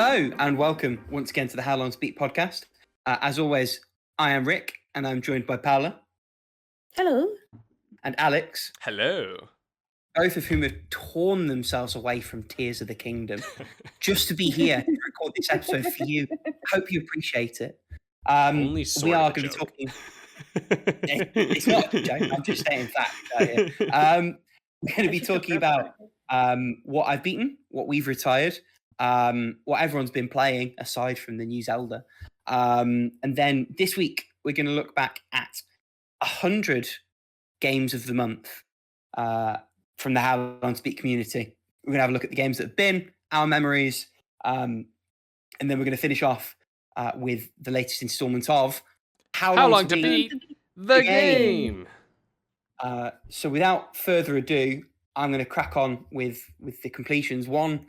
Hello and welcome once again to the HowLongToBeat podcast. As always, I am Rick and I'm joined by Paula. Hello. And Alex. Hello. Both of whom have torn themselves away from Tears of the Kingdom just to be here to record this episode for you. Hope you appreciate it. Only sort we of are a going joke. to be talking. It's not a joke. I'm just stating facts out here. We're going to be talking about what I've beaten, what we've retired, what everyone's been playing aside from the new Zelda, and then this week we're going to look back at 100 games of the month from the HowLongToBeat community. We're going to have a look at the games that have been, our memories, and then we're going to finish off with the latest installment of HowLongToBeat The Game. So without further ado, I'm going to crack on with the completions. One,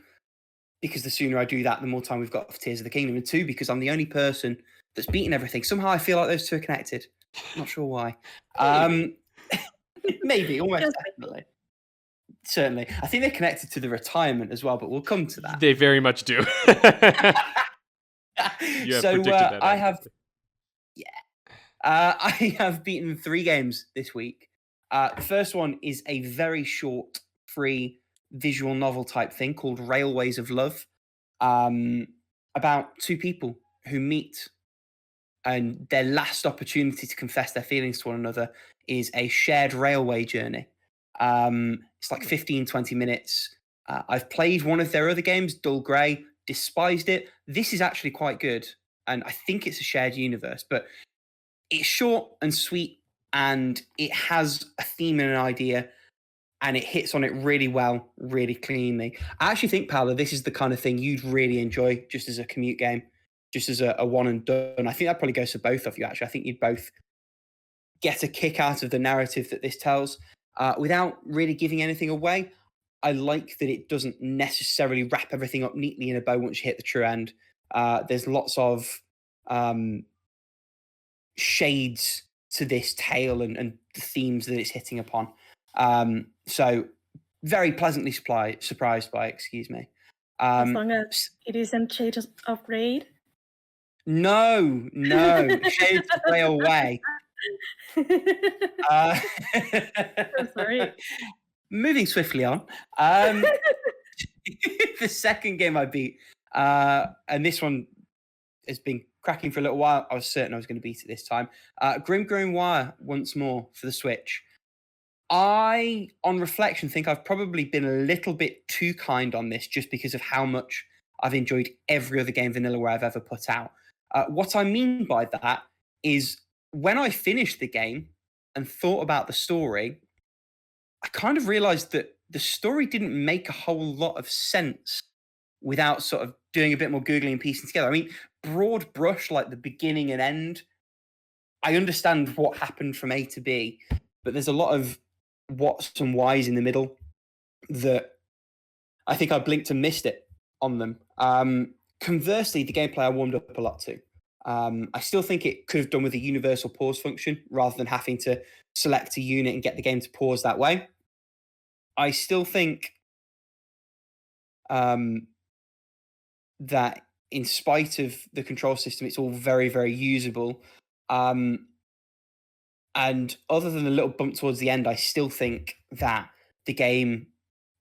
because the sooner I do that, the more time we've got for Tears of the Kingdom. And two, because I'm the only person that's beaten everything. Somehow I feel like those two are connected. Not sure why. Maybe, almost definitely. Certainly. I think they're connected to the retirement as well, but we'll come to that. They very much do. You have predicted that. I have beaten 3 games this week. The first one is a very short, free visual novel type thing called Railways of Love, about 2 people who meet, and their last opportunity to confess their feelings to one another is a shared railway journey. It's like 15, 20 minutes. I've played one of their other games, Dull Grey, despised it. This is actually quite good, and I think it's a shared universe, but it's short and sweet, and it has a theme and an idea, and it hits on it really well, really cleanly. I actually think, Paula, this is the kind of thing you'd really enjoy just as a commute game, just as a one and done. I think that probably goes for both of you, actually. I think you'd both get a kick out of the narrative that this tells without really giving anything away. I like that it doesn't necessarily wrap everything up neatly in a bow once you hit the true end. There's lots of shades to this tale and the themes that it's hitting upon. So very pleasantly surprised by it, excuse me. As long as it isn't Shades of Grey. No, Shades of Grey away. I'm sorry. Moving swiftly on. The second game I beat, and this one has been cracking for a little while. I was certain I was going to beat it this time. GrimGrimoire once more for the Switch. I, on reflection, think I've probably been a little bit too kind on this just because of how much I've enjoyed every other game Vanillaware I've ever put out. What I mean by that is when I finished the game and thought about the story, I kind of realized that the story didn't make a whole lot of sense without sort of doing a bit more Googling and piecing together. I mean, broad brush, like the beginning and end, I understand what happened from A to B, but there's a lot of what's and whys in the middle that I think I blinked and missed it on them. Conversely, the gameplay I warmed up a lot to. I still think it could have done with a universal pause function rather than having to select a unit and get the game to pause that way. I still think that in spite of the control system, it's all very, very usable. And other than a little bump towards the end, I still think that the game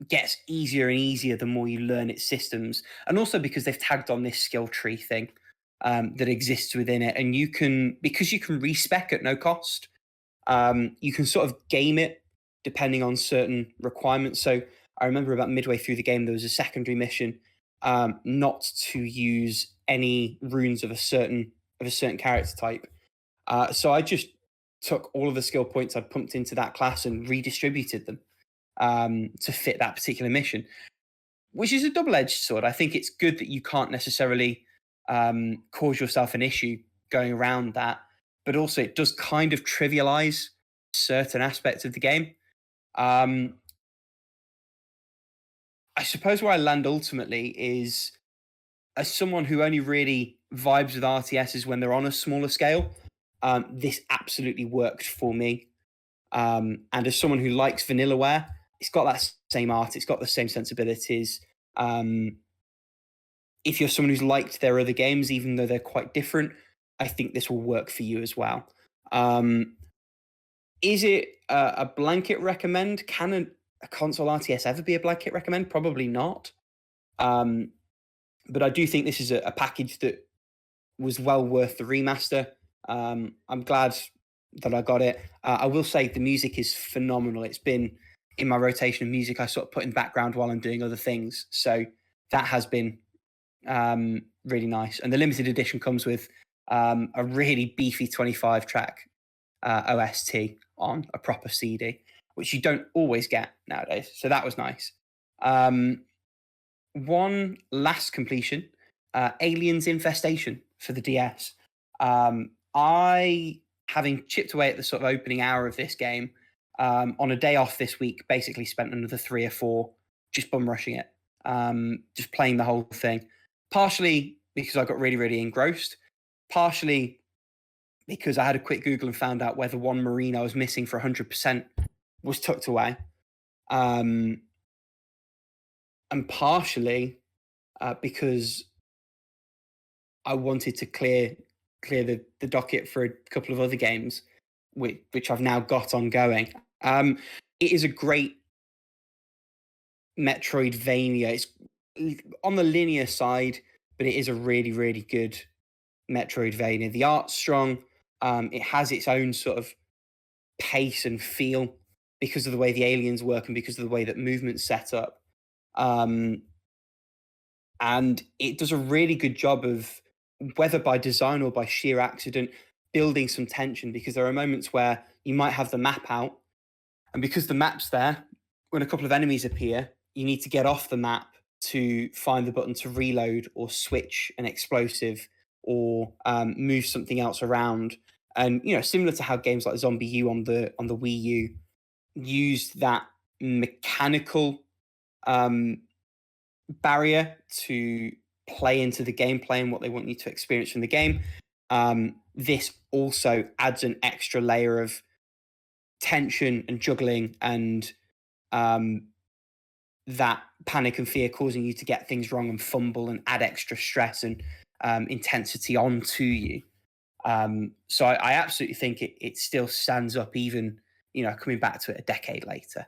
gets easier and easier the more you learn its systems. And also because they've tagged on this skill tree thing that exists within it. And because you can respec at no cost, you can sort of game it depending on certain requirements. So I remember about midway through the game, there was a secondary mission not to use any runes of a certain character type. So I just took all of the skill points I'd pumped into that class and redistributed them to fit that particular mission, which is a double-edged sword. I think it's good that you can't necessarily cause yourself an issue going around that, but also it does kind of trivialize certain aspects of the game. I suppose where I land ultimately is, as someone who only really vibes with RTSs when they're on a smaller scale, this absolutely worked for me. And as someone who likes Vanillaware, it's got that same art, it's got the same sensibilities. if you're someone who's liked their other games, even though they're quite different, I think this will work for you as well. Is it a blanket recommend? Can a console RTS ever be a blanket recommend? Probably not. But I do think this is a package that was well worth the remaster. I'm glad that I got it. I will say the music is phenomenal. It's been in my rotation of music I sort of put in the background while I'm doing other things. So that has been really nice. And the limited edition comes with a really beefy 25 track OST on a proper CD, which you don't always get nowadays. So that was nice. One last completion, Aliens Infestation for the DS. I, having chipped away at the sort of opening hour of this game, on a day off this week, basically spent another 3 or 4 just bum rushing it, just playing the whole thing. Partially because I got really, really engrossed. Partially because I had a quick Google and found out where the one marine I was missing for 100% was tucked away. And partially because I wanted to clear the docket for a couple of other games, which I've now got ongoing. It is a great Metroidvania. It's on the linear side, but it is a really, really good Metroidvania. The art's strong. It has its own sort of pace and feel because of the way the aliens work and because of the way that movement's set up. And it does a really good job of, whether by design or by sheer accident, building some tension, because there are moments where you might have the map out, and because the map's there, when a couple of enemies appear, you need to get off the map to find the button to reload or switch an explosive or move something else around. And similar to how games like Zombie U on the Wii U used that mechanical barrier to play into the gameplay and what they want you to experience from the game. This also adds an extra layer of tension and juggling and that panic and fear causing you to get things wrong and fumble and add extra stress and intensity onto you. So I absolutely think it still stands up, even coming back to it a decade later.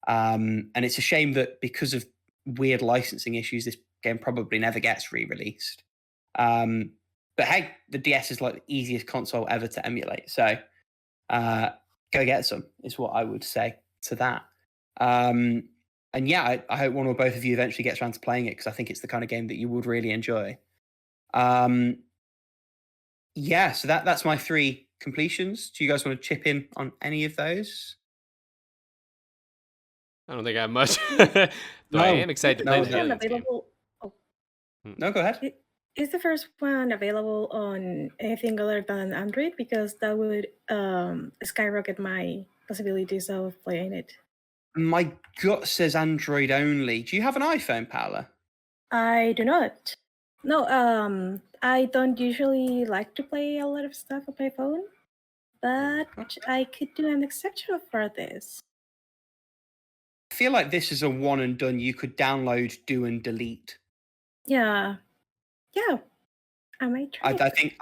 And it's a shame that because of weird licensing issues, this game probably never gets re-released. But hey, the DS is like the easiest console ever to emulate. So go get some, is what I would say to that. And yeah, I hope one or both of you eventually gets around to playing it, because I think it's the kind of game that you would really enjoy. Yeah, so that's my 3 completions. Do you guys want to chip in on any of those? I don't think I have much. Though No. I am excited to play the One aliens game. available. No, go ahead. Is the first one available on anything other than Android? Because that would skyrocket my possibilities of playing it. My gut says Android only. Do you have an iPhone, Paula? I do not. No, I don't usually like to play a lot of stuff on my phone, but I could do an exception for this. I feel like this is a one and done. You could download, do, and delete. Yeah. I might try. I think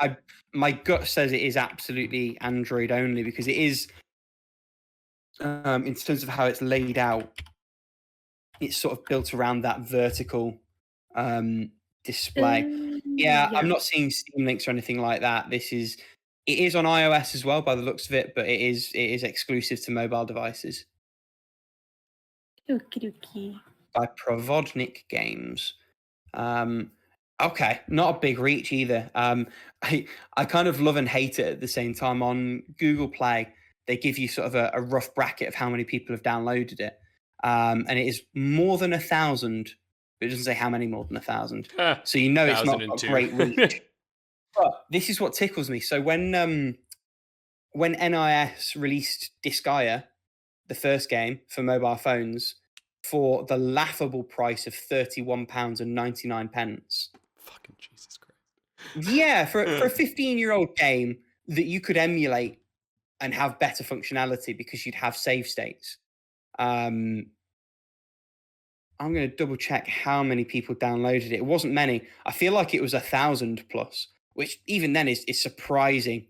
my gut says it is absolutely Android only, because it is, in terms of how it's laid out, it's sort of built around that vertical display. Yeah, I'm not seeing Steam links or anything like that. It is on iOS as well by the looks of it, but it is exclusive to mobile devices. Okie dokie. By Provodnik Games. Okay, not a big reach either. I kind of love and hate it at the same time. On Google Play, they give you sort of a rough bracket of how many people have downloaded it. And it is more than 1,000, but it doesn't say how many more than 1,000. So it's not a great reach. But this is what tickles me. So when NIS released Disgaea, the first game for mobile phones, for the laughable price of £31.99. Fucking Jesus Christ. Yeah, for a 15-year-old game that you could emulate and have better functionality because you'd have save states. I I'm going to double check how many people downloaded it. It wasn't many. I feel like it was 1,000 plus, which even then is surprising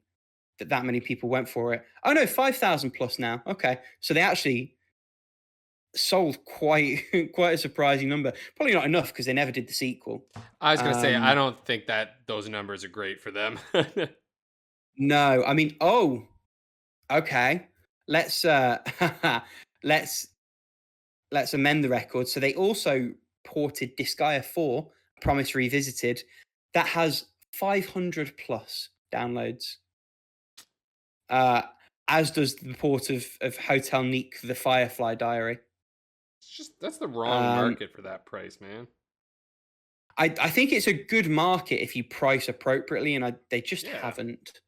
that many people went for it. Oh no, 5,000 plus now. Okay, so they actually sold quite a surprising number. Probably not enough because they never did the sequel. I was gonna say I don't think that those numbers are great for them. No, I mean, okay. Let's let's amend the record. So they also ported Disgaea 4, Promise Revisited, that has 500 plus downloads. As does the port of Hotel Neek, The Firefly Diary. That's the wrong market for that price, man. I think it's a good market if you price appropriately, and they just haven't.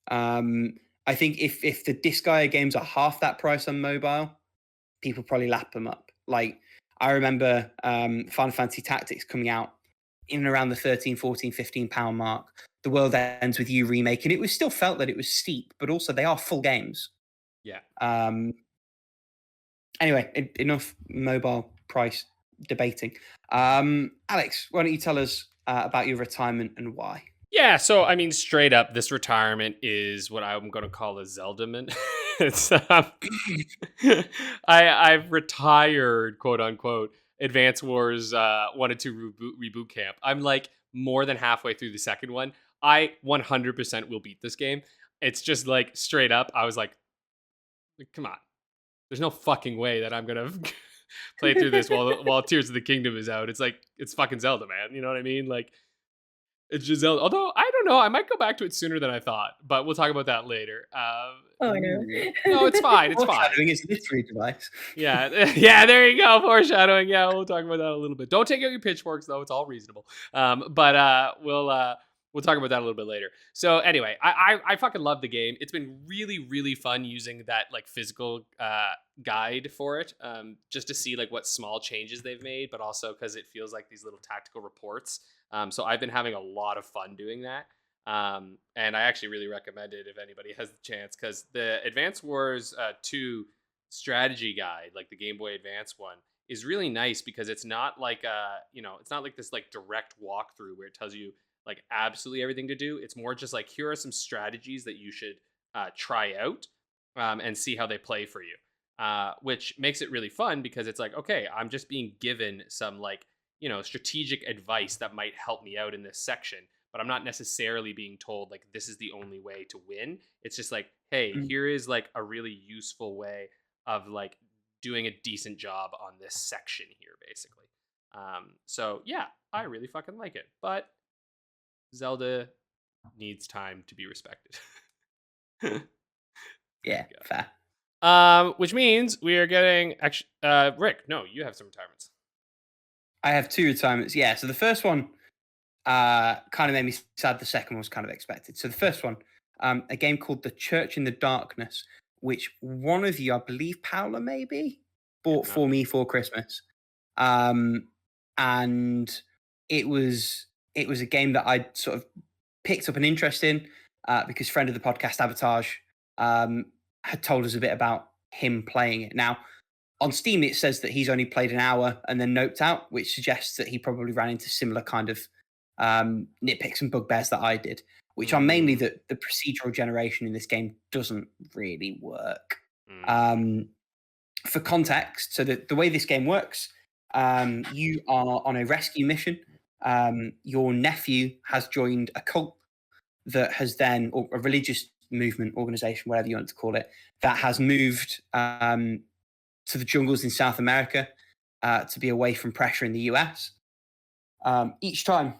I think if the Disgaea games are half that price on mobile, people probably lap them up. Like, I remember Final Fantasy Tactics coming out in and around the 13, 14, 15 pound mark. The World Ends With You remake, and it was still felt that it was steep, but also they are full games. Yeah. Anyway, enough mobile price debating. Alex, why don't you tell us about your retirement and why? Yeah, so I mean, straight up, this retirement is what I'm going to call a Zelda-ment. It's I've retired, quote unquote, Advance Wars 1 and 2 reboot camp. I'm like more than halfway through the second one. I 100% will beat this game. It's just like straight up. I was like, come on, there's no fucking way that I'm gonna play through this while Tears of the Kingdom is out. It's like it's fucking Zelda, man. You know what I mean? Like, it's just Zelda. Although I don't know, I might go back to it sooner than I thought, but we'll talk about that later. Oh no! No, it's fine. It's fine. Foreshadowing is a literary device. Yeah, yeah. There you go. Foreshadowing. Yeah, we'll talk about that a little bit. Don't take out your pitchforks though; it's all reasonable. But we'll talk about that a little bit later. So anyway, I fucking love the game. It's been really, really fun using that like physical guide for it, just to see like what small changes they've made, but also because it feels like these little tactical reports. So I've been having a lot of fun doing that. And I actually really recommend it if anybody has the chance, because the Advance Wars 2 strategy guide, like the Game Boy Advance one, is really nice because it's not like it's not like this like direct walkthrough where it tells you like absolutely everything to do. It's more just like, here are some strategies that you should try out and see how they play for you, which makes it really fun because it's like, okay, I'm just being given some like, strategic advice that might help me out in this section, but I'm not necessarily being told like this is the only way to win. It's just like, hey, here is like a really useful way of like doing a decent job on this section here, basically. So yeah, I really fucking like it, but Zelda needs time to be respected. Yeah, fair. Which means we are getting Rick. No, you have some retirements. I have 2 retirements. Yeah, so the first one kind of made me sad. The second one was kind of expected. So the first one, a game called The Church in the Darkness, which one of you, I believe Paula maybe, bought for me for Christmas. And it was a game that I sort of picked up an interest in because friend of the podcast, Abatage, had told us a bit about him playing it. Now, on Steam, it says that he's only played an hour and then noped out, which suggests that he probably ran into similar kind of nitpicks and bugbears that I did, which are mainly that the procedural generation in this game doesn't really work. For context, so the way this game works, you are on a rescue mission. Your nephew has joined a cult that has then, or a religious movement, organization, whatever you want to call it, that has moved to the jungles in South America to be away from pressure in the US. Each time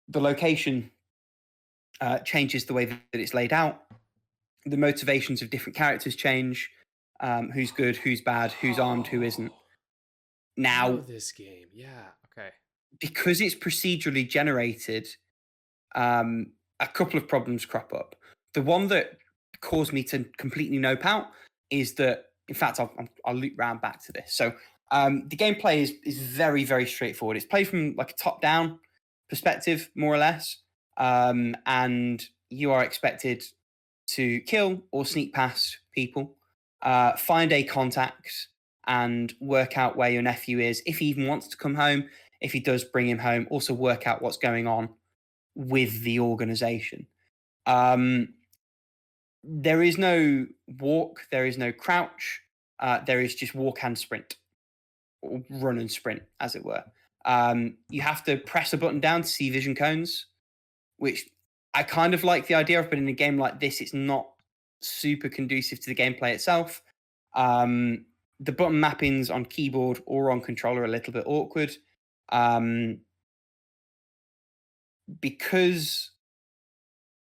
the location changes the way that it's laid out, the motivations of different characters change, who's good, who's bad, who's armed, who isn't. Now, this game, yeah, okay. Because it's procedurally generated, a couple of problems crop up. The one that caused me to completely nope out is that, in fact, I'll loop round back to this. So the gameplay is very, very straightforward. It's played from like a top-down perspective, more or less, and you are expected to kill or sneak past people, find a contact, and work out where your nephew is. If he even wants to come home, if he does, bring him home. Also work out what's going on with the organization. There is no walk, there is no crouch, there is just walk and sprint, or run and sprint, as it were. You have to press a button down to see vision cones, which I kind of like the idea of, but in a game like this, it's not super conducive to the gameplay itself. The button mappings on keyboard or on controller are a little bit awkward. Because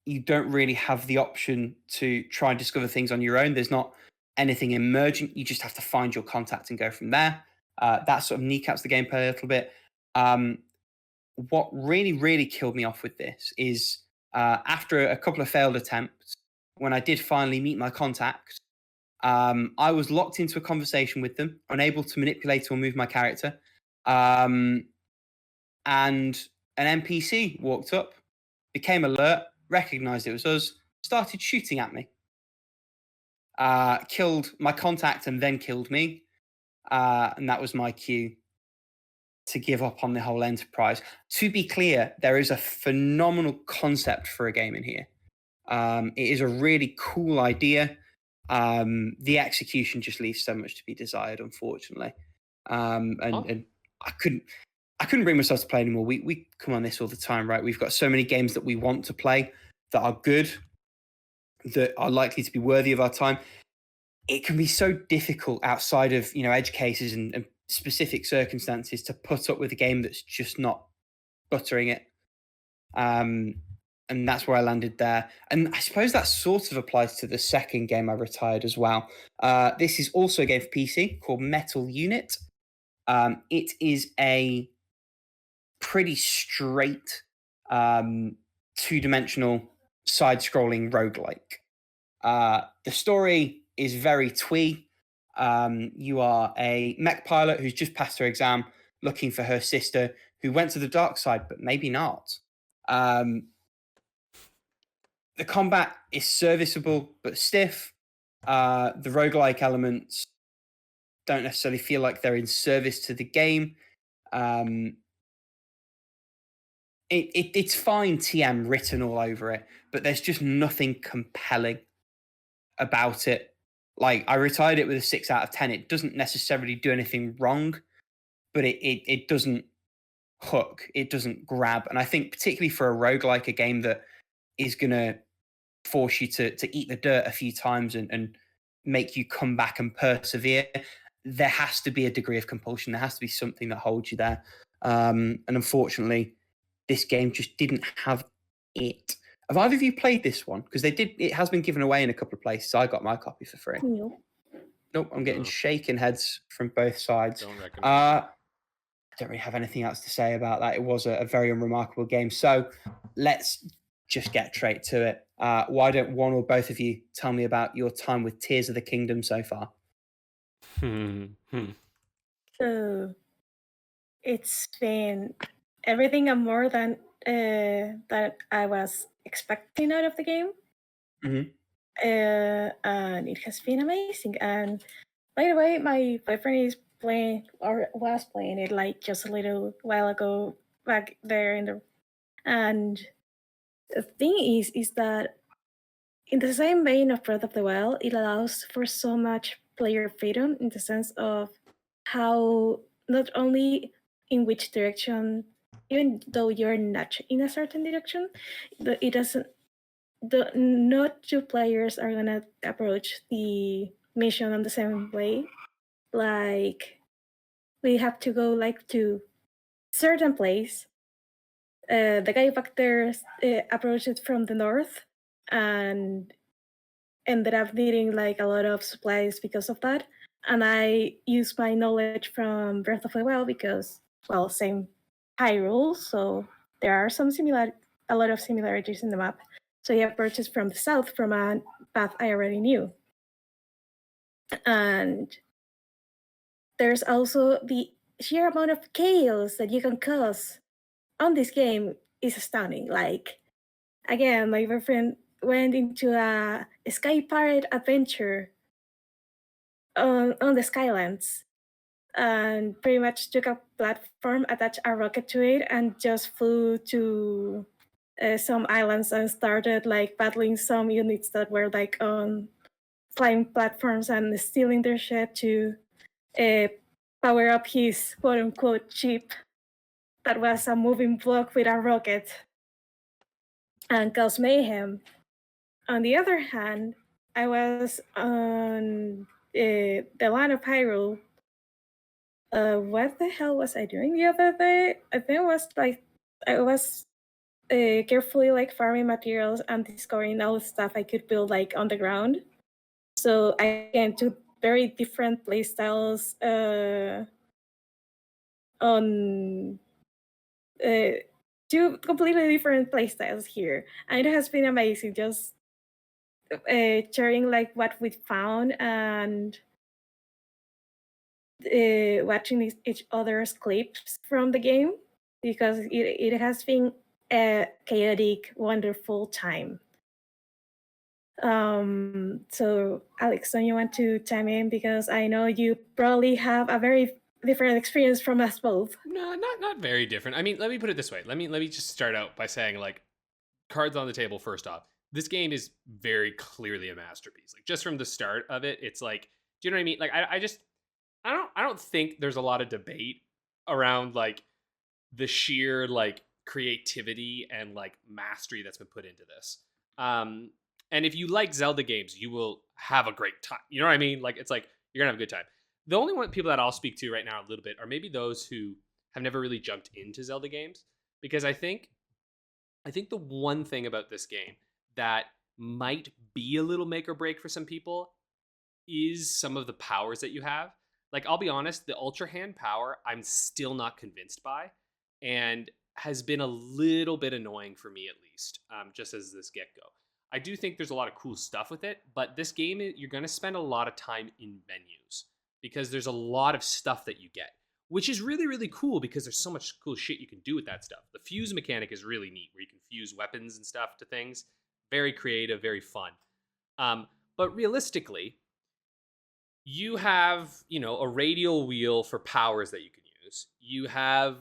you don't really have the option to try and discover things on your own. There's not anything emergent. You just have to find your contact and go from there. That sort of kneecaps the gameplay a little bit. What really, really killed me off with this is after a couple of failed attempts, when I did finally meet my contact, I was locked into a conversation with them, unable to manipulate or move my character. And an NPC walked up, became alert, recognized it was us, started shooting at me. Killed my contact and then killed me. And that was my cue to give up on the whole enterprise. To be clear, there is a phenomenal concept for a game in here. It is a really cool idea. The execution just leaves so much to be desired, unfortunately. And I couldn't bring myself to play anymore. We come on this all the time, right? We've got so many games that we want to play that are good, that are likely to be worthy of our time. It can be so difficult outside of, edge cases and specific circumstances to put up with a game that's just not buttering it. And that's where I landed there. And I suppose that sort of applies to the second game I retired as well. This is also a game for PC called Metal Unit. It is a pretty straight two-dimensional side-scrolling roguelike. The story is very twee. You are a mech pilot who's just passed her exam, looking for her sister who went to the dark side, but maybe not. The combat is serviceable but stiff. The roguelike elements don't necessarily feel like they're in service to the game. It's fine TM written all over it, but there's just nothing compelling about it. Like, I retired it with a 6 out of 10. It doesn't necessarily do anything wrong, but it doesn't hook. It doesn't grab. And I think particularly for a roguelike, a game that is going to force you to eat the dirt a few times and make you come back and persevere, there has to be a degree of compulsion. There has to be something that holds you there. And unfortunately, this game just didn't have it. Have either of you played this one? Because it has been given away in a couple of places. I got my copy for free. No. Nope, I'm getting shaken heads from both sides. Don't recommend. I don't really have anything else to say about that. It was a very unremarkable game. So let's just get straight to it. Why don't one or both of you tell me about your time with Tears of the Kingdom so far? So it's been everything and more than that I was expecting out of the game. Mhm. And it has been amazing. And by the way, my boyfriend is playing or was playing it like just a little while ago back there in the. And the thing is that in the same vein of Breath of the Wild, it allows for so much player freedom in the sense of how not only in which direction, even though you're not in a certain direction, it doesn't. Not two players are gonna approach the mission on the same way. Like, we have to go like to certain place. The guy back there approached it from the north and ended up needing like a lot of supplies because of that. And I used my knowledge from Breath of the Wild because, well, same Hyrule, so there are a lot of similarities in the map. So he approaches from the south from a path I already knew. And there's also the sheer amount of chaos that you can cause on this game is astounding. Like, again, my boyfriend went into a Sky Pirate adventure on the Skylands, and pretty much took a platform, attached a rocket to it, and just flew to some islands and started like battling some units that were like on flying platforms and stealing their shit to uh, power up his quote unquote ship that was a moving block with a rocket and cause mayhem. On the other hand, I was on the land of Hyrule. What the hell was I doing the other day? I think it was like I was carefully like farming materials and discovering all the stuff I could build like on the ground. So I get into very different playstyles on two completely different playstyles here, and it has been amazing just sharing like what we found and watching each other's clips from the game, because it has been a chaotic, wonderful time. So Alex, don't you want to chime in, because I know you probably have a very different experience from us both. No, not very different. I mean, let me put it this way. Let me just start out by saying, like, cards on the table. First off, this game is very clearly a masterpiece. Like, just from the start of it, it's like, do you know what I mean? Like, I don't think there's a lot of debate around like the sheer like creativity and like mastery that's been put into this. And if you like Zelda games, you will have a great time. You know what I mean? Like, it's like you're gonna have a good time. The only one people that I'll speak to right now a little bit are maybe those who have never really jumped into Zelda games, because I think the one thing about this game that might be a little make or break for some people is some of the powers that you have. Like, I'll be honest, the Ultra Hand power, I'm still not convinced by, and has been a little bit annoying for me, at least, just as this get go. I do think there's a lot of cool stuff with it, but this game, you're going to spend a lot of time in menus because there's a lot of stuff that you get, which is really, really cool because there's so much cool shit you can do with that stuff. The fuse mechanic is really neat, where you can fuse weapons and stuff to things. Very creative, very fun. But realistically, you have, a radial wheel for powers that you can use. You have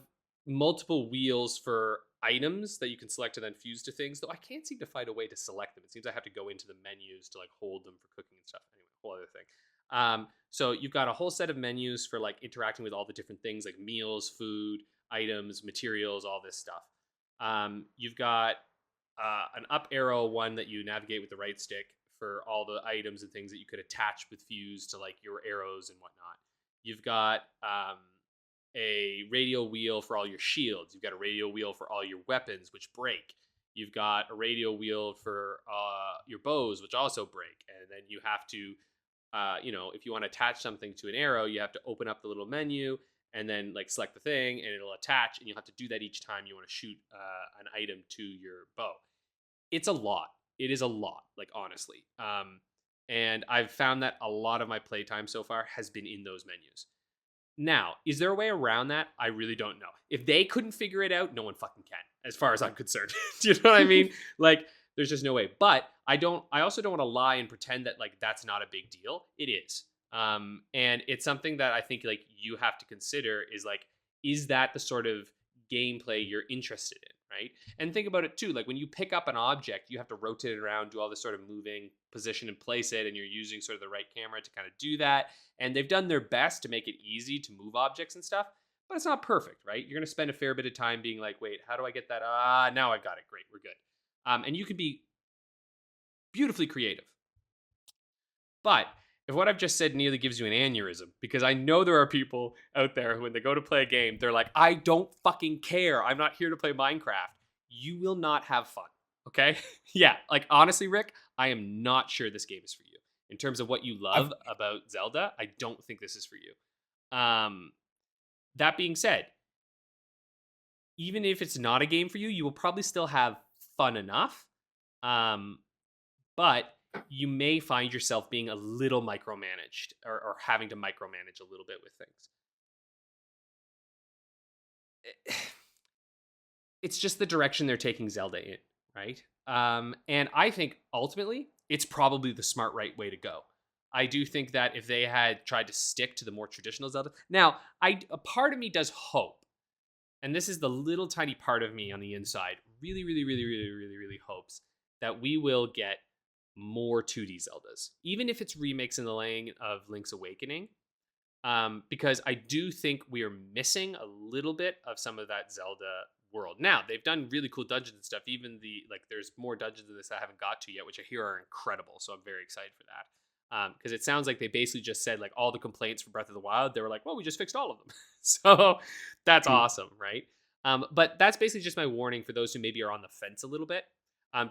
multiple wheels for items that you can select and then fuse to things, though I can't seem to find a way to select them. It seems I have to go into the menus to like hold them for cooking and stuff. Anyway, whole other thing. So you've got a whole set of menus for like interacting with all the different things like meals, food, items, materials, all this stuff. You've got an up arrow one that you navigate with the right stick for all the items and things that you could attach with fuse to like your arrows and whatnot. You've got a radial wheel for all your shields. You've got a radial wheel for all your weapons, which break. You've got a radial wheel for your bows, which also break. And then you have to, if you want to attach something to an arrow, you have to open up the little menu and then like select the thing and it'll attach. And you'll have to do that each time you want to shoot an item to your bow. It's a lot. It is a lot, like, honestly. And I've found that a lot of my playtime so far has been in those menus. Now, is there a way around that? I really don't know. If they couldn't figure it out, no one fucking can, as far as I'm concerned. Do you know what I mean? Like, there's just no way. But I also don't want to lie and pretend that like that's not a big deal. It is. And it's something that I think like you have to consider is like, is that the sort of gameplay you're interested in, right? And think about it too, like when you pick up an object, you have to rotate it around, do all this sort of moving, position and place it, and you're using sort of the right camera to kind of do that. And they've done their best to make it easy to move objects and stuff, but it's not perfect, right? You're going to spend a fair bit of time being like, wait, how do I get that? Now I've got it. Great, we're good. And you can be beautifully creative. But if what I've just said nearly gives you an aneurysm, because I know there are people out there who, when they go to play a game, they're like, I don't fucking care. I'm not here to play Minecraft. You will not have fun, okay? Yeah, like honestly, Rick, I am not sure this game is for you. In terms of what you love about Zelda, I don't think this is for you. That being said, even if it's not a game for you, you will probably still have fun enough. But you may find yourself being a little micromanaged or having to micromanage a little bit with things. It's just the direction they're taking Zelda in, right? And I think ultimately it's probably the smart right way to go. I do think that if they had tried to stick to the more traditional Zelda, now a part of me does hope, and this is the little tiny part of me on the inside, really, really, really, really, really, really hopes that we will get more 2D Zeldas, even if it's remakes in the lane of Link's Awakening, because I do think we are missing a little bit of some of that Zelda world. Now they've done really cool dungeons and stuff. Even there's more dungeons in this I haven't got to yet, which I hear are incredible. So I'm very excited for that. Because it sounds like they basically just said like all the complaints for Breath of the Wild, they were like, well, we just fixed all of them. So that's awesome, right? But that's basically just my warning for those who maybe are on the fence a little bit.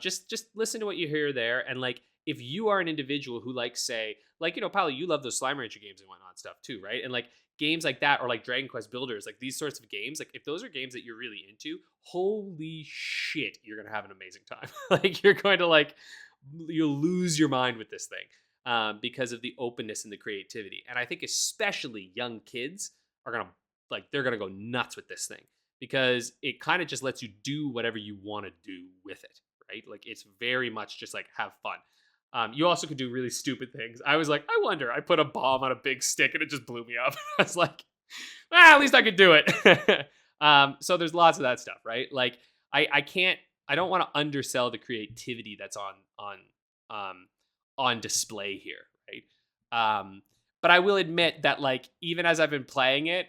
Just listen to what you hear there, and like if you are an individual who likes, say, like, you know, Paula, you love those Slime Rancher games and whatnot stuff too, right? And like games like that, or like Dragon Quest Builders, like these sorts of games, like if those are games that you're really into, holy shit, you're gonna have an amazing time. Like you're going to you'll lose your mind with this thing. Because of the openness and the creativity. And I think especially young kids are going to, they're going to go nuts with this thing because it kind of just lets you do whatever you want to do with it, right? Like it's very much just like have fun. You also could do really stupid things. I was like, I wonder, I put a bomb on a big stick and it just blew me up. I was like, at least I could do it. So there's lots of that stuff, right? Like I don't want to undersell the creativity that's on display here, right? But I will admit that like even as I've been playing it,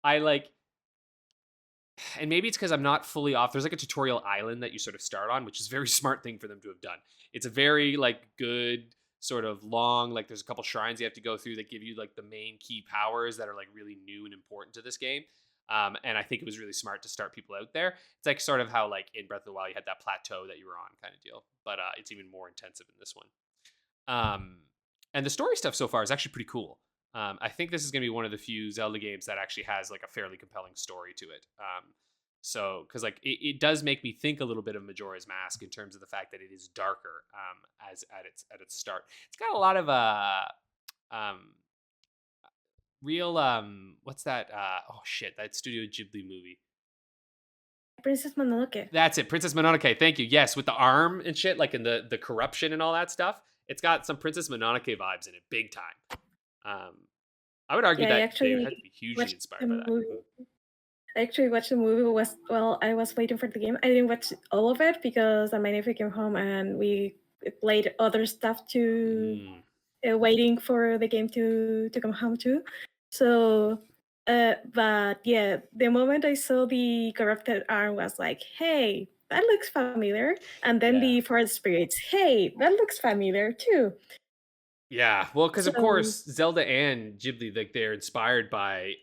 and maybe it's because I'm not fully off. There's like a tutorial island that you sort of start on, which is a very smart thing for them to have done. It's a very like good sort of long, like there's a couple shrines you have to go through that give you like the main key powers that are like really new and important to this game. And I think it was really smart to start people out there. It's like sort of how like in Breath of the Wild you had that plateau that you were on kind of deal, but it's even more intensive in this one. And the story stuff so far is actually pretty cool. I think this is going to be one of the few Zelda games that actually has like a fairly compelling story to it. So, because like it does make me think a little bit of Majora's Mask in terms of the fact that it is darker as at its start. It's got a lot of real what's that? Oh shit, that Studio Ghibli movie. Princess Mononoke. That's it, Princess Mononoke. Thank you. Yes, with the arm and shit, like in the corruption and all that stuff. It's got some Princess Mononoke vibes in it, big time. I would argue that they had to be hugely inspired by that. I actually watched the movie. I was waiting for the game. I didn't watch all of it because my nephew came home and we played other stuff waiting for the game to come home too. So, but yeah, the moment I saw the corrupted arm was like, hey, that looks familiar. And then the forest spirits, hey, that looks familiar too. Yeah, well, because of course Zelda and Ghibli, like they're inspired by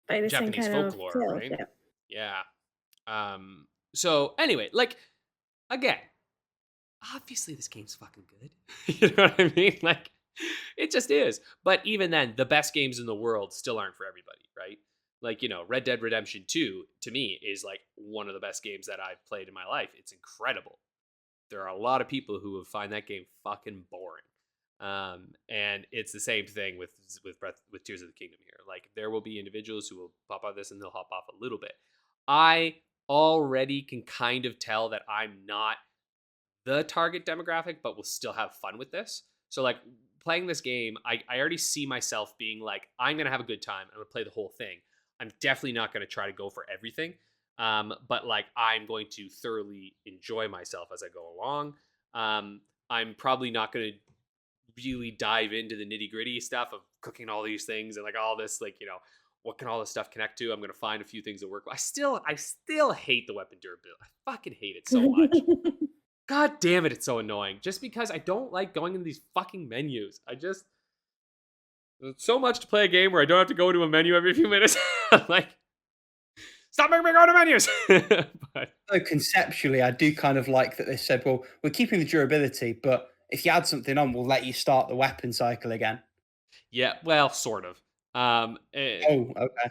the Japanese folklore, right? Yeah. So anyway, like again, obviously this game's fucking good. You know what I mean? Like it just is. But even then, the best games in the world still aren't for everybody, right? Like, you know, Red Dead Redemption 2 to me is like one of the best games that I've played in my life. It's incredible. There are a lot of people who would find that game fucking boring. And it's the same thing with Tears of the Kingdom here. Like there will be individuals who will pop out this and they'll hop off a little bit. I already can kind of tell that I'm not the target demographic, but will still have fun with this. So like playing this game, I already see myself being like, I'm going to have a good time. I'm going to play the whole thing. I'm definitely not going to try to go for everything. But like, I'm going to thoroughly enjoy myself as I go along. I'm probably not going to really dive into the nitty gritty stuff of cooking all these things and like all this, like, you know, what can all this stuff connect to? I'm going to find a few things that work. I still hate the weapon durability. I fucking hate it so much. God damn it, it's so annoying. Just because I don't like going into these fucking menus. It's so much to play a game where I don't have to go to a menu every few minutes. Like, stop making me go to menus. But so conceptually, I do kind of like that they said, well, we're keeping the durability, but if you add something on, we'll let you start the weapon cycle again. Yeah, well, sort of. Okay.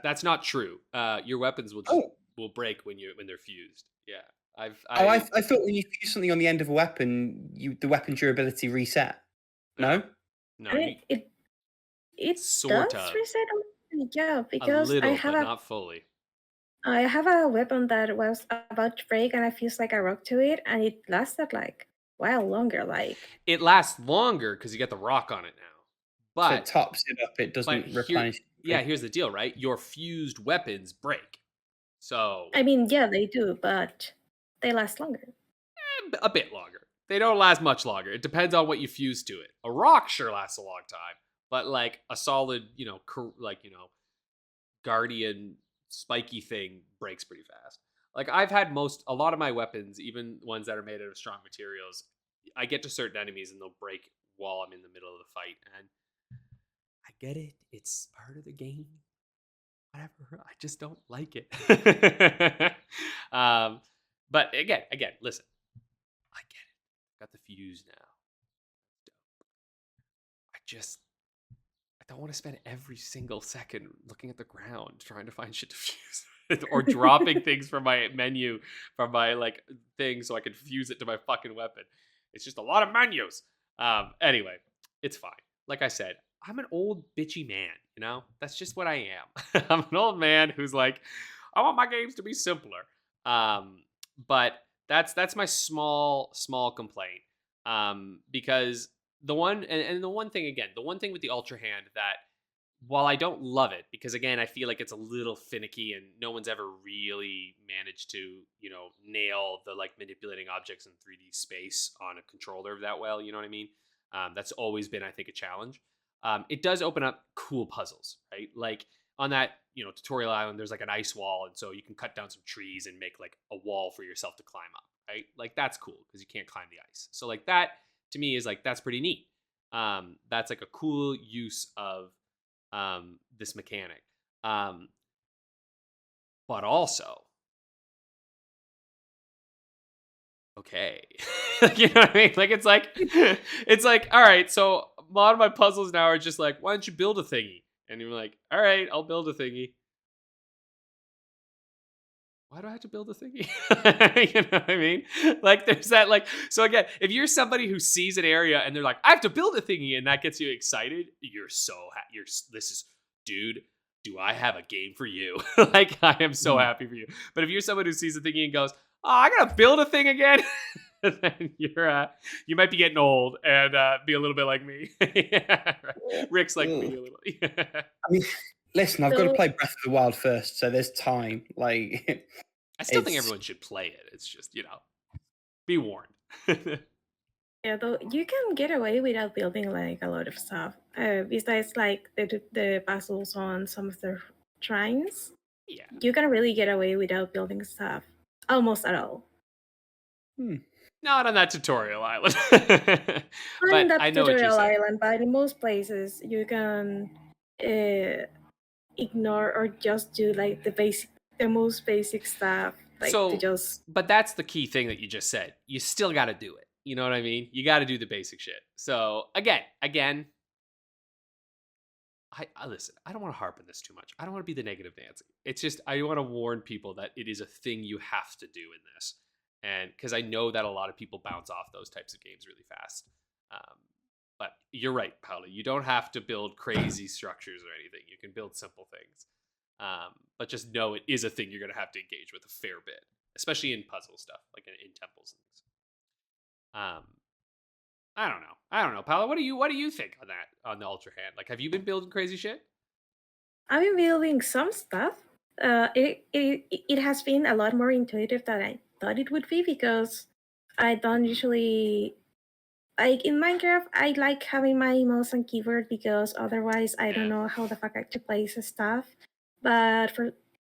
That's not true. Your weapons will break when they're fused. Yeah. I thought when you fuse something on the end of a weapon, the weapon durability reset. No? No. It sort does of reset. Yeah, because a little, I have but not fully. I have a weapon that was about to break, and I fused like a rock to it, and it lasted like while longer. Like, It lasts longer because you get the rock on it now. So it But tops it up. It doesn't here, replenish. here's the deal, right? Your fused weapons break. So I mean, yeah, they do, but they last longer. a bit longer. They don't last much longer. It depends on what you fuse to it. A rock sure lasts a long time, but like a solid, guardian spiky thing breaks pretty fast. Like I've had a lot of my weapons, even ones that are made out of strong materials, I get to certain enemies and they'll break while I'm in the middle of the fight. And I get it. It's part of the game. Whatever. I just don't like it. But again, listen. I get it. Got the fuse now. I don't want to spend every single second looking at the ground trying to find shit to fuse or dropping things from my menu from my like thing so I can fuse it to my fucking weapon. It's just a lot of menus. Anyway, it's fine. Like I said, I'm an old bitchy man, you know? That's just what I am. I'm an old man who's like, I want my games to be simpler. But that's my small complaint. Because the one thing with the Ultra Hand that while I don't love it, because again, I feel like it's a little finicky and no one's ever really managed to, nail the like manipulating objects in 3D space on a controller that well, you know what I mean? That's always been, I think, a challenge. It does open up cool puzzles, right? Like on that, tutorial island, there's like an ice wall. And so you can cut down some trees and make like a wall for yourself to climb up, right? Like that's cool because you can't climb the ice. So like that to me is like, that's pretty neat. That's like a cool use of this mechanic. But also, okay. You know what I mean? Like it's like, all right, so a lot of my puzzles now are just like, why don't you build a thingy? And you're like, all right, I'll build a thingy. Why do I have to build a thingy? You know what I mean? Like there's that like, so again, if you're somebody who sees an area and they're like, I have to build a thingy and that gets you excited, dude, do I have a game for you? Like I am so happy for you. But if you're someone who sees a thingy and goes, oh, I gotta build a thing again, then you might be getting old and be a little bit like me. Yeah, right. Rick's like me a little. Yeah. I mean, listen, I've got to play Breath of the Wild first, so there's time. Like, I still think everyone should play it. It's just, be warned. Yeah, though you can get away without building like a lot of stuff. Besides like the puzzles on some of the shrines, Yeah. you can really get away without building stuff almost at all. Not on that tutorial island. Not in that I know tutorial island, but in most places you can ignore or just do like the most basic stuff. Like but that's the key thing that you just said. You still got to do it. You know what I mean? You got to do the basic shit. So again, I listen. I don't want to harp on this too much. I don't want to be the negative Nancy. It's just I want to warn people that it is a thing you have to do in this, and because I know that a lot of people bounce off those types of games really fast. But you're right, Paula. You don't have to build crazy structures or anything. You can build simple things. But just know it is a thing you're going to have to engage with a fair bit, especially in puzzle stuff, like in temples and things. I don't know, Paula. What do you think on that, on the Ultra Hand? Like, have you been building crazy shit? I've been building some stuff. It has been a lot more intuitive than I thought it would be because I don't usually like in Minecraft. I like having my mouse and keyboard because otherwise I don't know how the fuck I to place stuff. But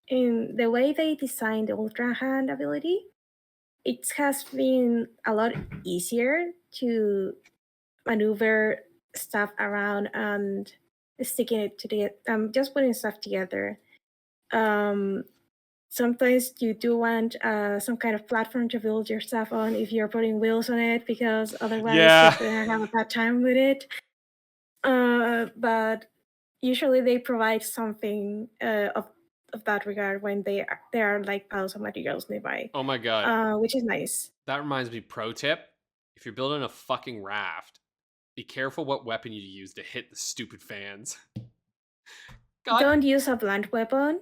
in the way they designed the Ultra Hand ability, it has been a lot easier to maneuver stuff around and sticking it to just putting stuff together. Sometimes you do want some kind of platform to build your stuff on if you're putting wheels on it, because otherwise you're gonna have a bad time with it. But usually they provide something of that regard when there are like piles of materials nearby. Oh my god, which is nice. That reminds me, pro tip: if you're building a fucking raft, be careful what weapon you use to hit the stupid fans. God. Don't use a blunt weapon.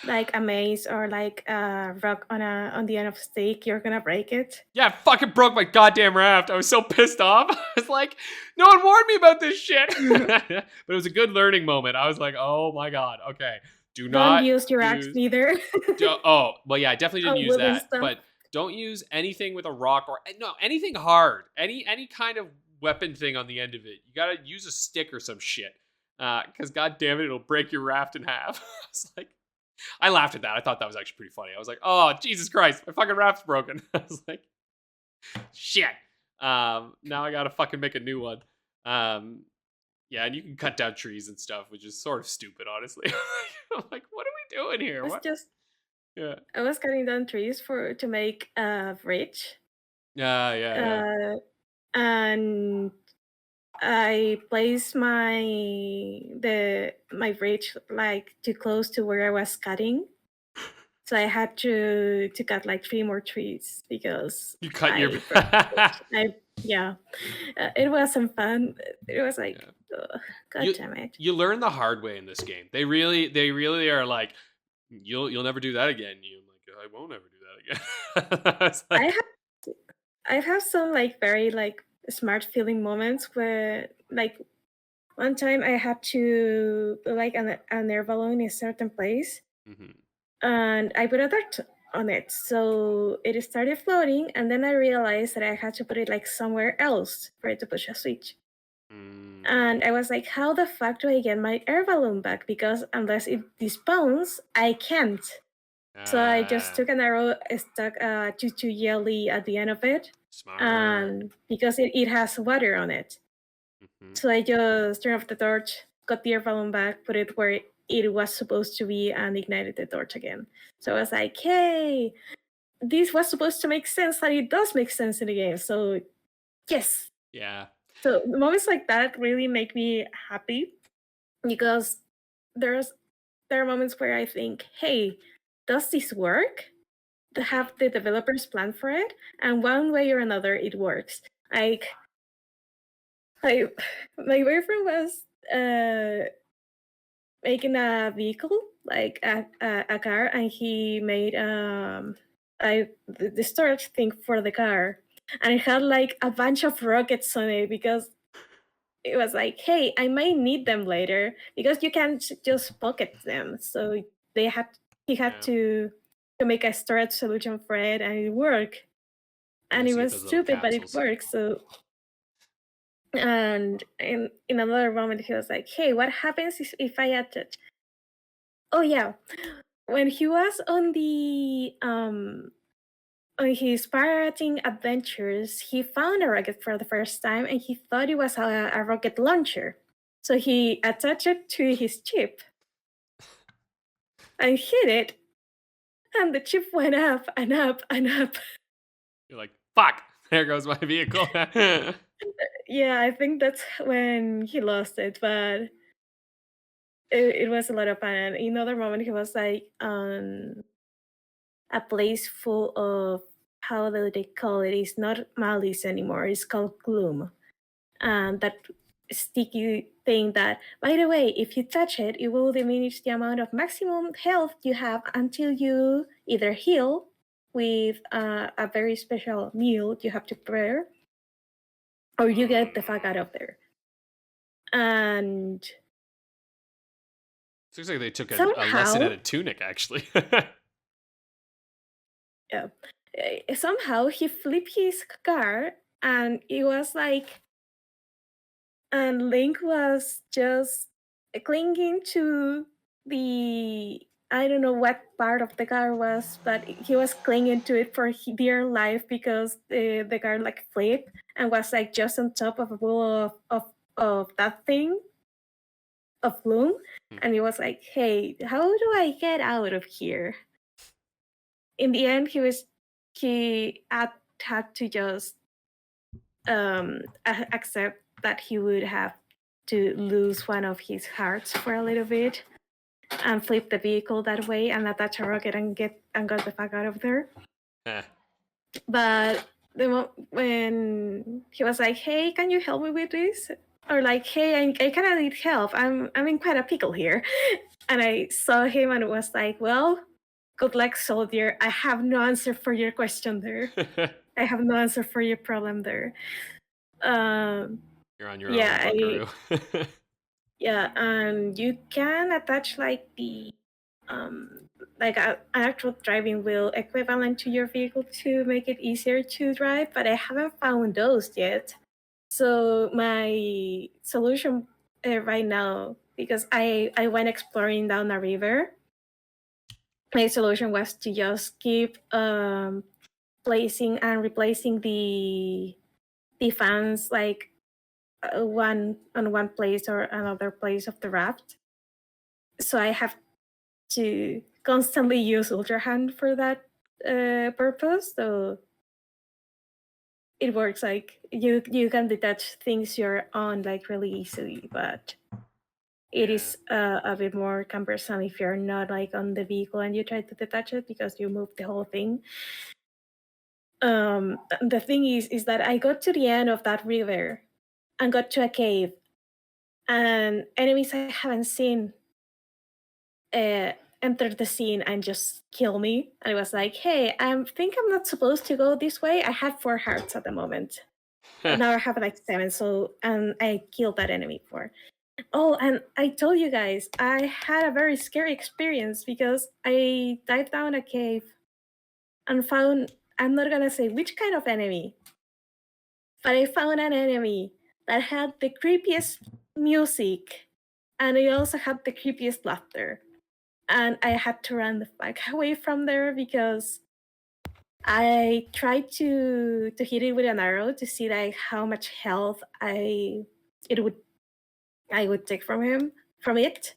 like a maze or like a rock on the end of a stick, you're gonna break it. Yeah, I fucking broke my goddamn raft. I was so pissed off. I was like, no one warned me about this shit. But it was a good learning moment. I was like, oh my god, okay. Do not Don't use your axe neither. oh, well, yeah, I definitely didn't use wooden that. stuff. But don't use anything with a rock or no anything hard. Any kind of weapon thing on the end of it. You gotta use a stick or some shit. Because god damn it, it'll break your raft in half. I was like, I laughed at that. I thought that was actually pretty funny. I was like, oh Jesus Christ, my fucking raft's broken. I was like, shit. Now I gotta fucking make a new one. Yeah, and you can cut down trees and stuff, which is sort of stupid, honestly. I'm like, what are we doing here? What? Yeah. I was cutting down trees to make a bridge. Yeah. And I placed my bridge like too close to where I was cutting, so I had to cut like 3 more trees because You cut your. Yeah, it wasn't fun. It was like, god damn it. You learn the hard way in this game. They really are like, you'll never do that again. You like, I won't ever do that again. Like, I have some like very like smart feeling moments where like one time I had to like an air balloon in a certain place, and I put a dart on it, so it started floating, and then I realized that I had to put it like somewhere else for it to push a switch. And I was like, how the fuck do I get my air balloon back? Because unless it despawns, I can't. So I just took an arrow, stuck a choo-choo jelly at the end of it. Smart. And because it has water on it. So I just turned off the torch, got the air balloon back, put it where it was supposed to be, and ignited the torch again. So I was like, hey, this was supposed to make sense, and it does make sense in the game. So yes. Yeah. So moments like that really make me happy, because there are moments where I think, hey, does this work? To have the developers plan for it, and one way or another it works. Like my boyfriend was making a vehicle, like a car, and he made the storage thing for the car, and it had like a bunch of rockets on it, because it was like, hey, I might need them later, because you can't just pocket them. So he had to make a storage solution for it, and it worked. And it was stupid, but it worked. So, and in another moment, he was like, hey, what happens if I attach? Oh yeah, when he was on his pirating adventures, he found a rocket for the first time, and he thought it was a rocket launcher. So he attached it to his chip and hit it, and the chip went up and up and up. You're like, fuck, there goes my vehicle. Yeah, I think that's when he lost it, but it was a lot of fun. And in another moment, he was like on a place full of, how do they call it? It's not malice anymore. It's called gloom. And that sticky thing that, by the way, if you touch it, it will diminish the amount of maximum health you have until you either heal with a very special meal you have to prepare, or you get the fuck out of there. And it looks like they took a lesson out of Tunic, actually. Yeah. Somehow he flipped his car, and it was like, and Link was just clinging to the, I don't know what part of the car was, but he was clinging to it for dear life, because the car like flipped and was like just on top of a wall of that thing of gloom. And he was like, hey, how do I get out of here? In the end, he had to just accept that he would have to lose one of his hearts for a little bit, and flip the vehicle that way, and attach a rocket and got the fuck out of there. But when he was like, hey, can you help me with this? Or like, hey, I kind of need help. I'm in quite a pickle here. and I saw him and was like, well, good luck, soldier. I have no answer for your question there. I have no answer for your problem there. You're on your Yeah, own, Buckaroo. yeah, and you can attach like an actual driving wheel equivalent to your vehicle to make it easier to drive, but I haven't found those yet. So my solution right now, because I went exploring down a river, my solution was to just keep placing and replacing the fans like one on one place or another place of the raft. So I have to constantly use Ultra Hand for that purpose. So it works like you can detach things you're on like really easily, but it is a bit more cumbersome if you're not like on the vehicle and you try to detach it because you move the whole thing. The thing is that I got to the end of that river and got to a cave, and enemies I haven't seen entered the scene and just kill me. And it was like, hey, I think I'm not supposed to go this way. I had 4 hearts at the moment. And now I have like 7, so and I killed that enemy for. Oh, and I told you guys, I had a very scary experience because I dived down a cave and found, I'm not gonna say which kind of enemy, but I found an enemy that had the creepiest music and it also had the creepiest laughter. And I had to run the fuck away from there because I tried to hit it with an arrow to see like how much health I would take from it,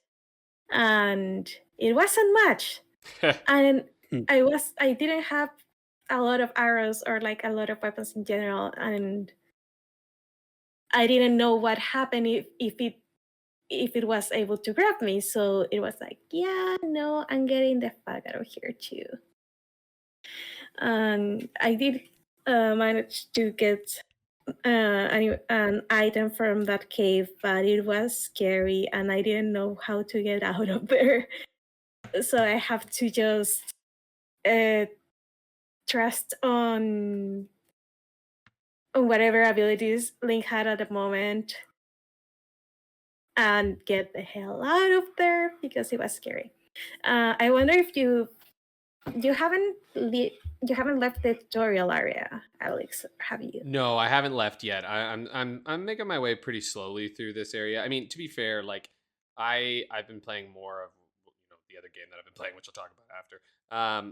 and it wasn't much. And I didn't have a lot of arrows or like a lot of weapons in general, and I didn't know what happened if it was able to grab me. So it was like, yeah, no, I'm getting the fuck out of here too. And I did manage to get an item from that cave, but it was scary and I didn't know how to get out of there. So I have to just trust on whatever abilities Link had at the moment and get the hell out of there because it was scary. I wonder if you haven't left the tutorial area, Alex, have you? No, I haven't left yet. I'm making my way pretty slowly through this area. I mean, to be fair, like I've been playing more of the other game that I've been playing, which I'll talk about after.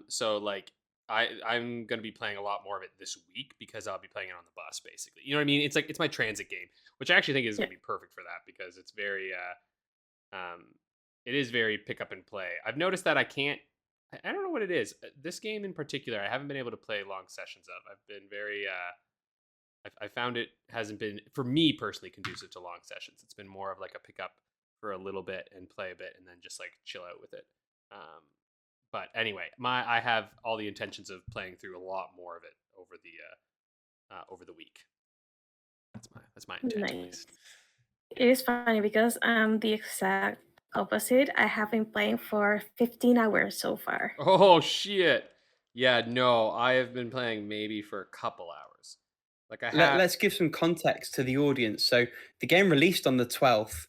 So like I'm gonna be playing a lot more of it this week because I'll be playing it on the bus, basically. You know what I mean? It's like it's my transit game, which I actually think is gonna be perfect for that because it's very it is very pick up and play. I've noticed that I don't know what it is. This game in particular, I haven't been able to play long sessions of. I've been very I found it hasn't been, for me personally, conducive to long sessions. It's been more of like a pick up for a little bit and play a bit and then just like chill out with it. But anyway, I have all the intentions of playing through a lot more of it over the week. That's my intent. Nice. It is funny because I'm the exact opposite. I have been playing for 15 hours so far. Oh shit! Yeah, no, I have been playing maybe for a couple hours. Like Let's give some context to the audience. So the game released on the 12th.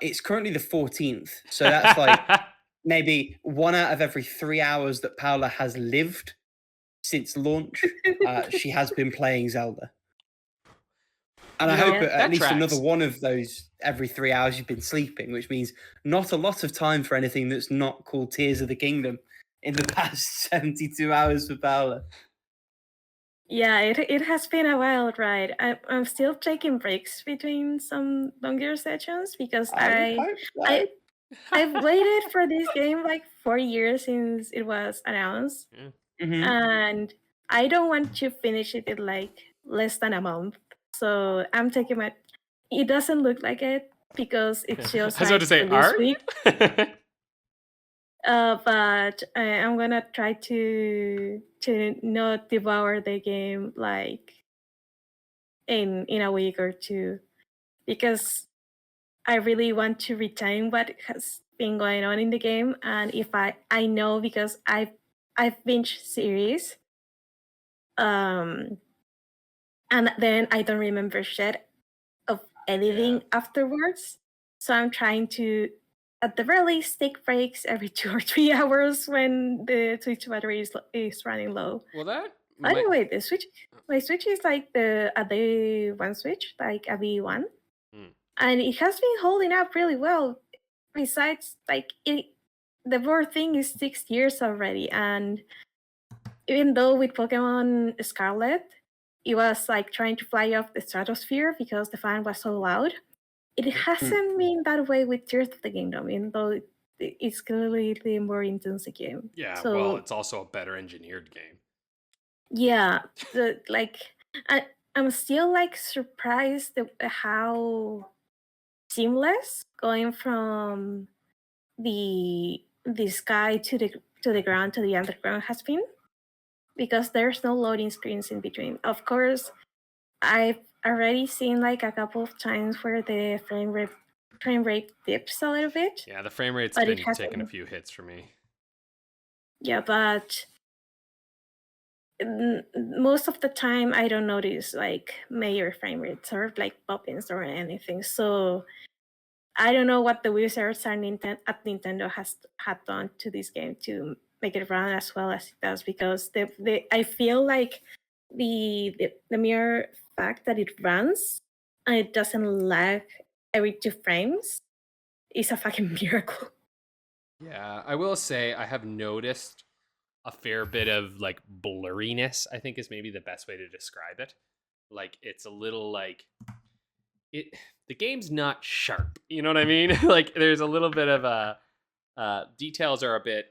It's currently the 14th. So that's like maybe 1 out of every 3 hours that Paula has lived since launch. She has been playing Zelda. And I hope at least another one of those every 3 hours you've been sleeping, which means not a lot of time for anything that's not called Tears of the Kingdom in the past 72 hours for Paula. Yeah, it has been a wild ride. I'm still taking breaks between some longer sessions because I've waited for this game like 4 years since it was announced, and I don't want to finish it in like less than a month. So I'm taking my. It doesn't look like it because it's just. I was about to say art. But I'm gonna try to not devour the game like in a week or two, because I really want to retain what has been going on in the game, and if I know because I've binged series, and then I don't remember shit of anything afterwards. So I'm trying to, at the very least, take breaks every 2 or 3 hours when the Switch battery is running low. Well, that Anyway, my Switch is like a day one Switch, like a V1, and it has been holding up really well. Besides, like the board thing is 6 years already, and even though with Pokemon Scarlet, it was like trying to fly off the stratosphere because the fan was so loud. It hasn't been that way with Tears of the Kingdom, even though it's clearly the more intense game. Yeah, So, well, it's also a better engineered game. yeah, I'm still like surprised how seamless going from the sky to the ground to the underground has been, because there's no loading screens in between. Of course, I've already seen like a couple of times where the frame rate dips a little bit. Yeah, the frame rate's But been it hasn't. taking a few hits for me. Yeah, but most of the time I don't notice like major frame rates or like pop-ins or anything. So I don't know what the wizards at Nintendo had done to this game to make it run as well as it does, because I feel like the mere fact that it runs and it doesn't lag every 2 frames is a fucking miracle. Yeah, I will say I have noticed a fair bit of like blurriness, I think is maybe the best way to describe it. Like it's a little like the game's not sharp. You know what I mean? Like there's a little bit of details are a bit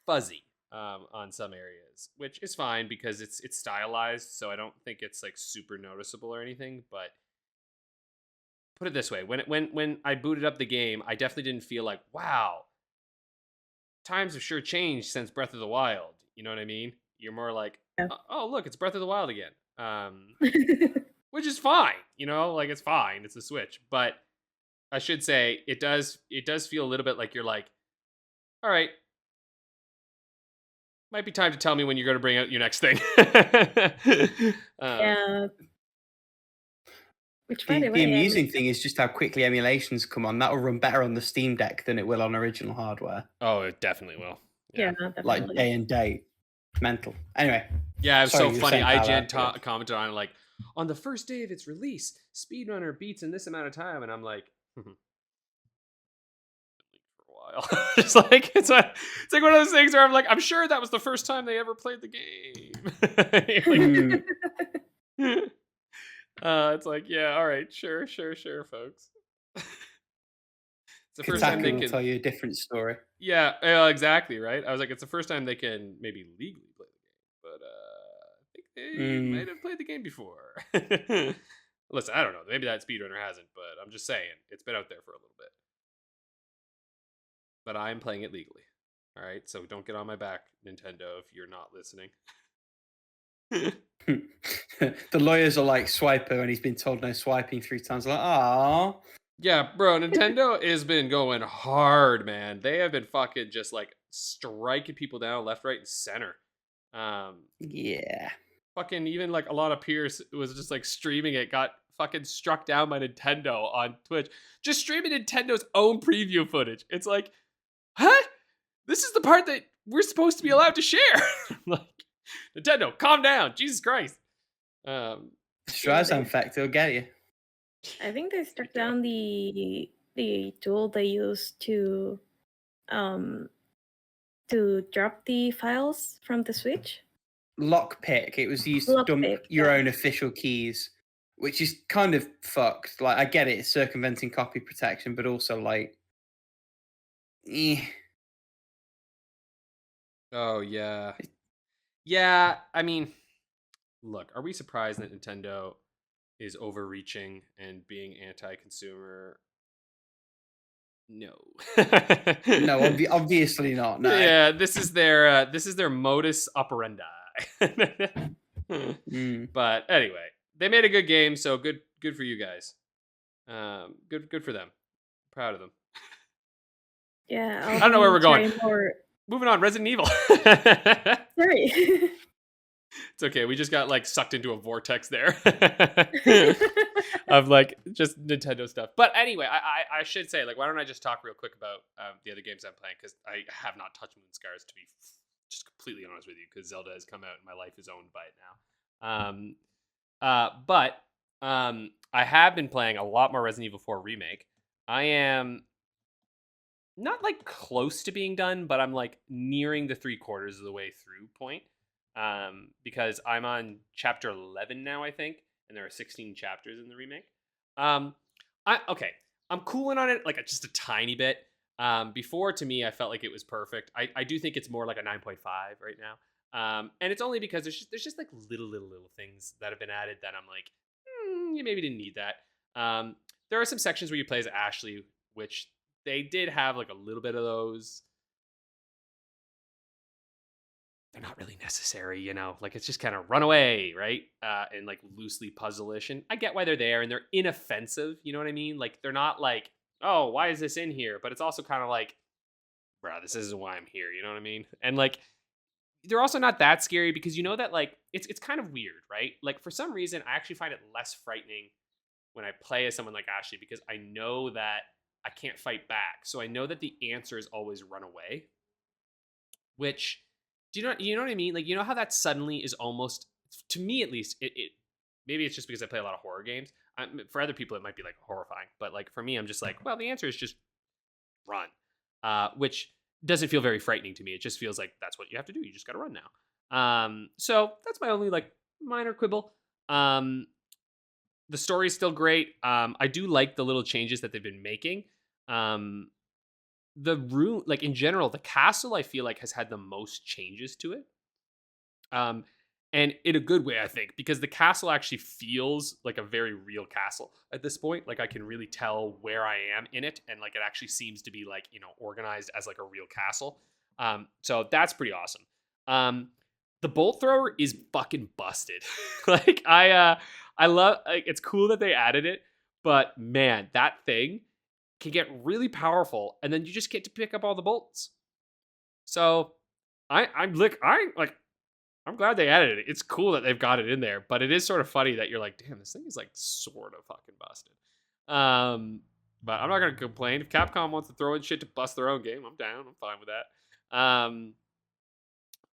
fuzzy on some areas, which is fine because it's stylized, so I don't think it's like super noticeable or anything. But put it this way: when I booted up the game, I definitely didn't feel like, wow, times have sure changed since Breath of the Wild. You know what I mean? You're more like, oh look, it's Breath of the Wild again. Which is fine, you know, like it's fine. It's a Switch, but I should say it does feel a little bit like you're like, all right, might be time to tell me when you're going to bring out your next thing. Yeah. Which, by The the way, amusing thing is just how quickly emulations come on. That'll run better on the Steam Deck than it will on original hardware. Oh, it definitely will. Yeah, definitely. Like day and day. Mental. Anyway. Yeah, it was sorry, so funny. IGN Paula. commented on it like, on the first day of its release, Speedrunner beats in this amount of time, and I'm like, for a while. It's like it's like one of those things where I'm like, I'm sure that was the first time they ever played the game. It's like, yeah, all right, sure, folks. It's the first time they will can tell you a different story. Yeah, exactly, right? I was like, it's the first time they can maybe legally play the game, but I think they might have played the game before. Listen, I don't know. Maybe that speedrunner hasn't, but I'm just saying it's been out there for a little bit. But I'm playing it legally. All right, so don't get on my back, Nintendo, if you're not listening. The lawyers are like, swiper, and he's been told no swiping 3 times. Like, ah. Yeah, bro, Nintendo has been going hard, man. They have been fucking just like striking people down left, right, and center. Yeah. Fucking even like a lot of peers who was just like streaming it got fucking struck down by Nintendo on Twitch. Just streaming Nintendo's own preview footage. It's like, huh? This is the part that we're supposed to be allowed to share. Like, Nintendo, calm down. Jesus Christ. Shazam factor will get you. I think they struck down the tool they use to drop the files from the Switch. Lockpick. It was used to dump your own official keys, which is kind of fucked. Like, I get it, it's circumventing copy protection, but also like, Oh yeah. Yeah, I mean, look, are we surprised that Nintendo is overreaching and being anti-consumer? No. No, obviously not. No. Yeah, this is their modus operandi. But anyway, they made a good game, so good for you guys. Good for them. Proud of them. Yeah, I don't know where we're going. More... Moving on, Resident Evil. Sorry. It's okay. We just got like sucked into a vortex there of like just Nintendo stuff. But anyway, I should say, like, why don't I just talk real quick about the other games I'm playing, because I have not touched Moon Scars, to be just completely honest with you, because Zelda has come out and my life is owned by it now. But I have been playing a lot more Resident Evil 4 Remake. I am not like close to being done, but I'm like nearing the 3/4 of the way through point. Because I'm on chapter 11 now, I think, and there are 16 chapters in the remake. I'm cooling on it like just a tiny bit. Before, to me, I felt like it was perfect. I do think it's more like a 9.5 right now. And it's only because there's just like little things that have been added that I'm like, you maybe didn't need that. There are some sections where you play as Ashley, which they did have like a little bit of those. They're not really necessary, you know, like it's just kind of run away, right? And like loosely puzzle-ish. And I get why they're there, and they're inoffensive, you know what I mean? Like they're not like, oh, why is this in here? But it's also kind of like, bro, this isn't why I'm here, you know what I mean? And like, they're also not that scary, because you know that like, it's kind of weird, right? Like for some reason, I actually find it less frightening when I play as someone like Ashley, because I know that I can't fight back. So I know that the answer is always run away, which... Do you know what I mean? Like, you know how that suddenly is almost, to me at least, it maybe it's just because I play a lot of horror games. For other people, it might be like horrifying, but like for me, I'm just like, well, the answer is just run, which doesn't feel very frightening to me. It just feels like that's what you have to do. You just got to run now. So that's my only like minor quibble. The story is still great. I do like the little changes that they've been making. The room, like in general, the castle I feel like has had the most changes to it, and in a good way, I think, because the castle actually feels like a very real castle at this point. Like I can really tell where I am in it, and like it actually seems to be like, you know, organized as like a real castle. So that's pretty awesome. The bolt thrower is fucking busted. Like I love, like, it's cool that they added it, but man, that thing can get really powerful, and then you just get to pick up all the bolts. So I'm glad they added it. It's cool that they've got it in there, but it is sort of funny that you're like, damn, this thing is like sort of fucking busted. But I'm not gonna complain. If Capcom wants to throw in shit to bust their own game, I'm down. I'm fine with that.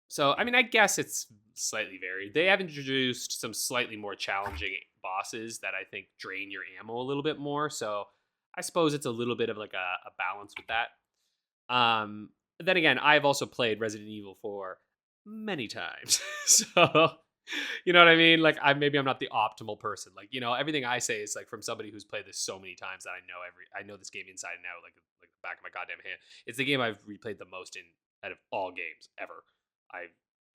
So I mean, I guess it's slightly varied. They have introduced some slightly more challenging bosses that I think drain your ammo a little bit more. So I suppose it's a little bit of like a balance with that. Then again, I've also played Resident Evil 4 many times. So, you know what I mean? Like maybe I'm not the optimal person. Like, you know, everything I say is like from somebody who's played this so many times that I know this game inside and out, like the back of my goddamn hand. It's the game I've replayed the most out of all games ever.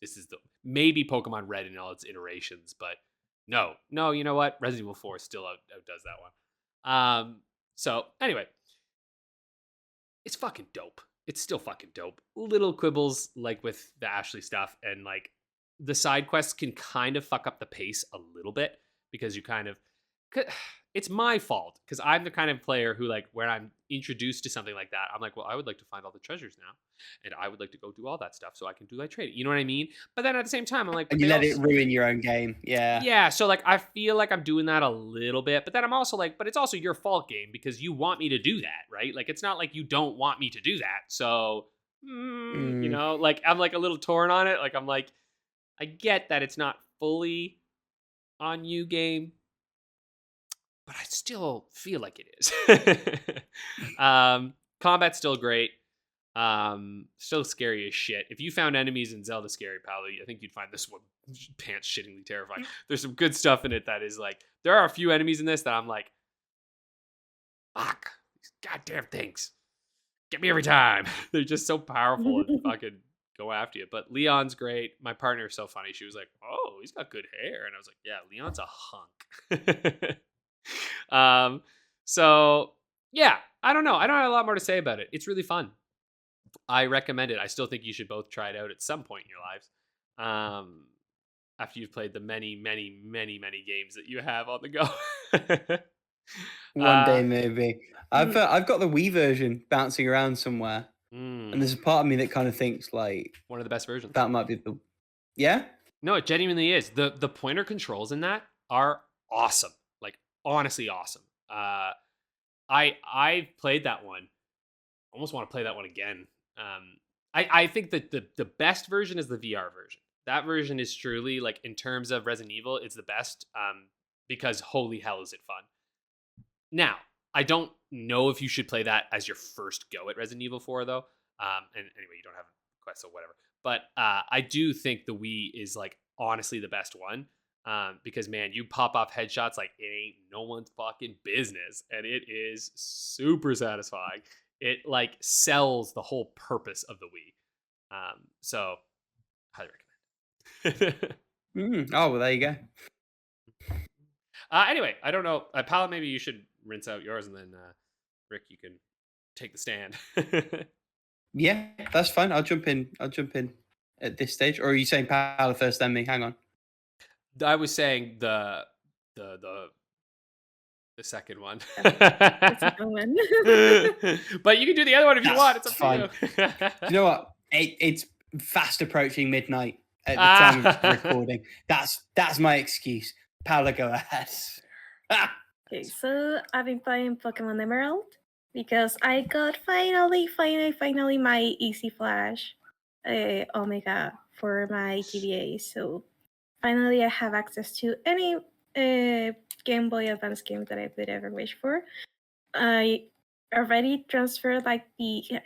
This is maybe Pokemon Red in all its iterations, but no, you know what? Resident Evil 4 still outdoes that one. So anyway, it's fucking dope. It's still fucking dope. Little quibbles like with the Ashley stuff, and like the side quests can kind of fuck up the pace a little bit, because you kind of, it's my fault, because I'm the kind of player who, like, when I'm introduced to something like that, I'm like, well, I would like to find all the treasures now, and I would like to go do all that stuff so I can do my trading. You know what I mean? But then at the same time, I'm like, and you let it ruin your own game. Yeah. So like, I feel like I'm doing that a little bit, but then I'm also like, but it's also your fault, game, because you want me to do that, right? Like, it's not like you don't want me to do that. So, you know, like, I'm like a little torn on it. Like, I'm like, I get that it's not fully on you, game, but I still feel like it is. Combat's still great. Still scary as shit. If you found enemies in Zelda scary, Paula, I think you'd find this one pants shittingly terrifying. There's some good stuff in it that is like, there are a few enemies in this that I'm like, fuck, these goddamn things get me every time. They're just so powerful and fucking go after you. But Leon's great. My partner is so funny. She was like, oh, he's got good hair. And I was like, yeah, Leon's a hunk. So yeah, I don't know. I don't have a lot more to say about it. It's really fun. I recommend it. I still think you should both try it out at some point in your lives. After you've played the many, many, many, many games that you have on the go. One day maybe. I've got the Wii version bouncing around somewhere, and there's a part of me that kind of thinks like one of the best versions. that might be the yeah. No, it genuinely is. The pointer controls in that are awesome. Like honestly awesome. I've played that one. Almost want to play that one again. I think that the best version is the VR version. That version is truly like in terms of Resident Evil, it's the best. Because holy hell is it fun. Now, I don't know if you should play that as your first go at Resident Evil 4 though. And anyway, you don't have a quest, so whatever. But I do think the Wii is like honestly the best one. Because man, you pop off headshots like it ain't no one's fucking business, and it is super satisfying. It like sells the whole purpose of the Wii. So highly recommend. Oh well, there you go. Anyway, I don't know. Paula, maybe you should rinse out yours, and then Rick, you can take the stand. Yeah, that's fine. I'll jump in at this stage. Or are you saying Paula first, then me? Hang on. I was saying the second one. One. But you can do the other one if you want. It's up fine. to you. You know what? It's fast approaching midnight at the time of recording. That's my excuse. Paula, go ahead. Okay, so I've been playing Pokemon Emerald because I got finally my Easy Flash Omega for my GBA. So finally I have access to any Game Boy Advance game that I could ever wish for. I already transferred like the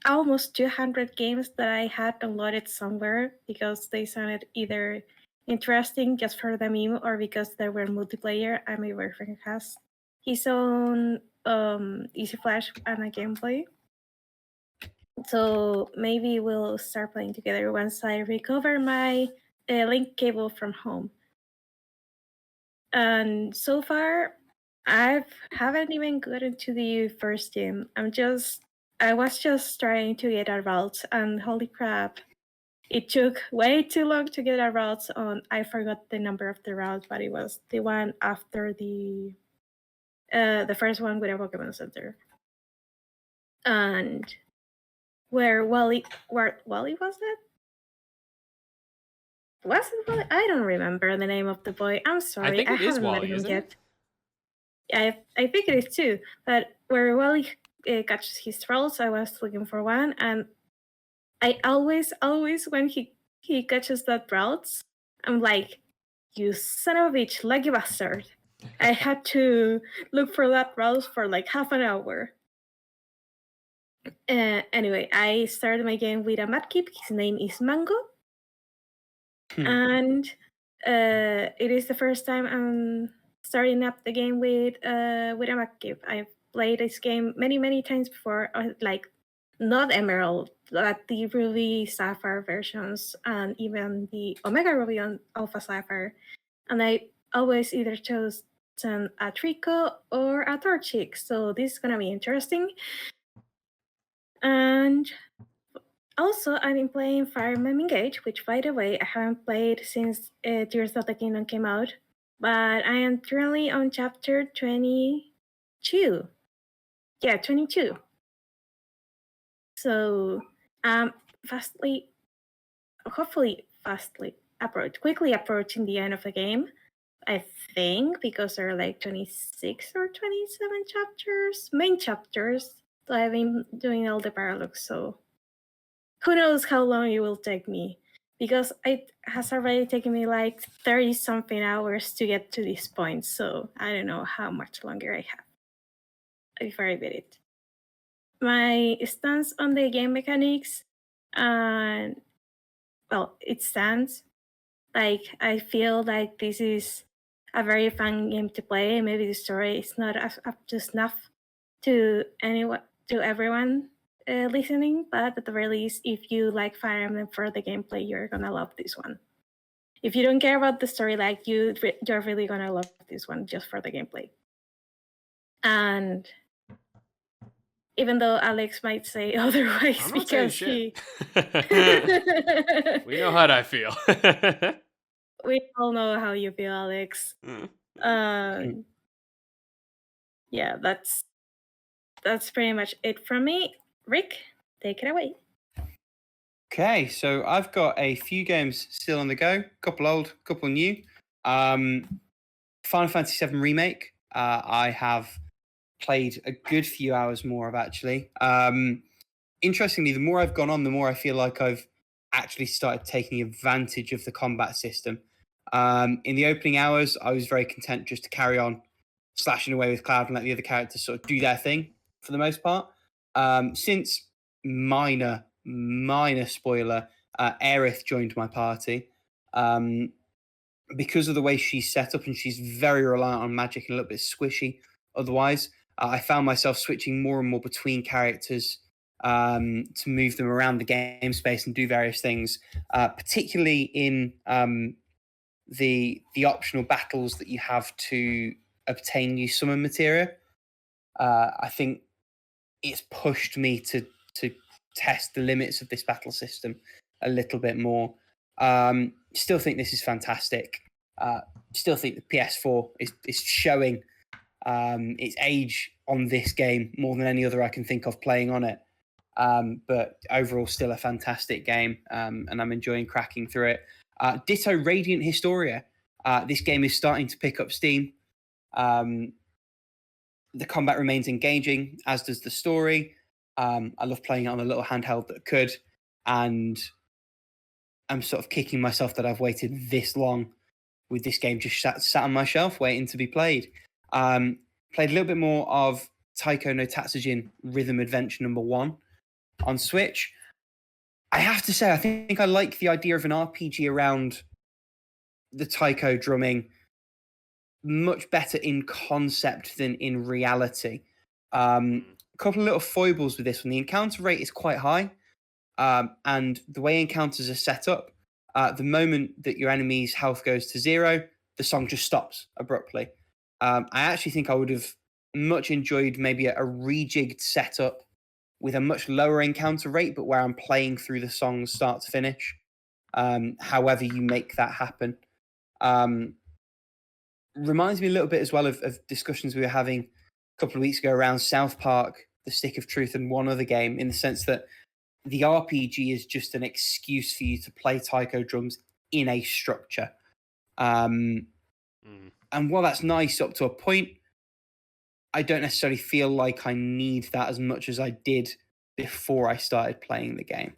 almost 200 games that I had downloaded somewhere because they sounded either interesting just for the meme or because they were multiplayer, and my boyfriend has his own Easy Flash and a Game Boy. So maybe we'll start playing together once I recover my link cable from home. And so far, I haven't even gotten to the first gym. I was just trying to get a route, and holy crap, it took way too long to get a route on. I forgot the number of the route, but it was the one after the first one with a Pokemon Center. And where Wally was it? Was it Wally? I don't remember the name of the boy. I'm sorry. I think it is haven't Wally, met him isn't yet. it? I think it is too. But where Wally catches his trolls, I was looking for one, and I always when he catches that route, I'm like, you son of a bitch, lucky bastard. I had to look for that route for like half an hour. Anyway, I started my game with a Mudkip. His name is Mango. And it is the first time I'm starting up the game with a Mudkip. I've played this game many times before, like not Emerald, but the Ruby Sapphire versions, and even the Omega Ruby and Alpha Sapphire. And I always either chose a Trico or a Torchic, so this is gonna be interesting. And also, I've been playing Fire Emblem Engage, which, by the way, I haven't played since Tears of the Kingdom came out, but I am currently on chapter 22. Yeah, 22. So quickly approaching the end of the game, I think, because there are like 26 or 27 main chapters. So I've been doing all the paralogs, so who knows how long it will take me, because it has already taken me like 30-something hours to get to this point, so I don't know how much longer I have before I beat it. My stance on the game mechanics, it stands. Like, I feel like this is a very fun game to play. Maybe the story is not up to snuff to everyone listening, but at the very least, if you like Fire Emblem for the gameplay, you're gonna love this one. If you don't care about the story, like you're really gonna love this one just for the gameplay. And even though Alex might say otherwise, I'm not because saying shit. We know how I feel. We all know how you feel, Alex. yeah, that's pretty much it from me. Rick, take it away. Okay, so I've got a few games still on the go. Couple old, couple new. Final Fantasy VII Remake. I have played a good few hours more of actually. Interestingly, the more I've gone on, the more I feel like I've actually started taking advantage of the combat system. In the opening hours, I was very content just to carry on slashing away with Cloud and let the other characters sort of do their thing for the most part. Since minor spoiler, Aerith joined my party. Because of the way she's set up and she's very reliant on magic and a little bit squishy otherwise, I found myself switching more and more between characters to move them around the game space and do various things, particularly in the optional battles that you have to obtain new summon materia. I think it's pushed me to test the limits of this battle system a little bit more. Still think this is fantastic. Still think the PS4 is showing its age on this game more than any other I can think of playing on it. But overall, still a fantastic game, and I'm enjoying cracking through it. Ditto Radiant Historia. This game is starting to pick up steam. The combat remains engaging, as does the story. I love playing it on a little handheld that could, and I'm sort of kicking myself that I've waited this long with this game just sat on my shelf waiting to be played. Played a little bit more of Taiko no Tatsujin Rhythm Adventure #1 on Switch. I have to say, I think I like the idea of an RPG around the Taiko drumming much better in concept than in reality. A couple of little foibles with this one. The encounter rate is quite high, and the way encounters are set up, the moment that your enemy's health goes to 0, the song just stops abruptly. I actually think I would have much enjoyed maybe a rejigged setup with a much lower encounter rate, but where I'm playing through the song start to finish. However you make that happen. Reminds me a little bit as well of discussions we were having a couple of weeks ago around South Park, The Stick of Truth, and one other game, in the sense that the RPG is just an excuse for you to play taiko drums in a structure. And while that's nice up to a point, I don't necessarily feel like I need that as much as I did before I started playing the game.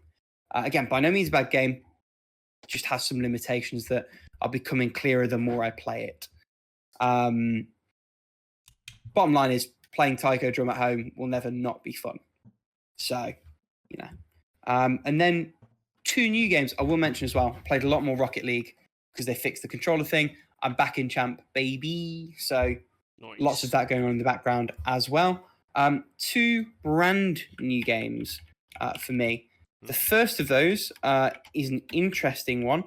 Again, by no means a bad game. It just has some limitations that are becoming clearer the more I play it. Bottom line is, playing taiko drum at home will never not be fun. So, you know. And then 2 new games I will mention as well. Played a lot more Rocket League because they fixed the controller thing. I'm back in champ, baby. So lots of that going on in the background as well. 2 brand new games for me. The first of those is an interesting one.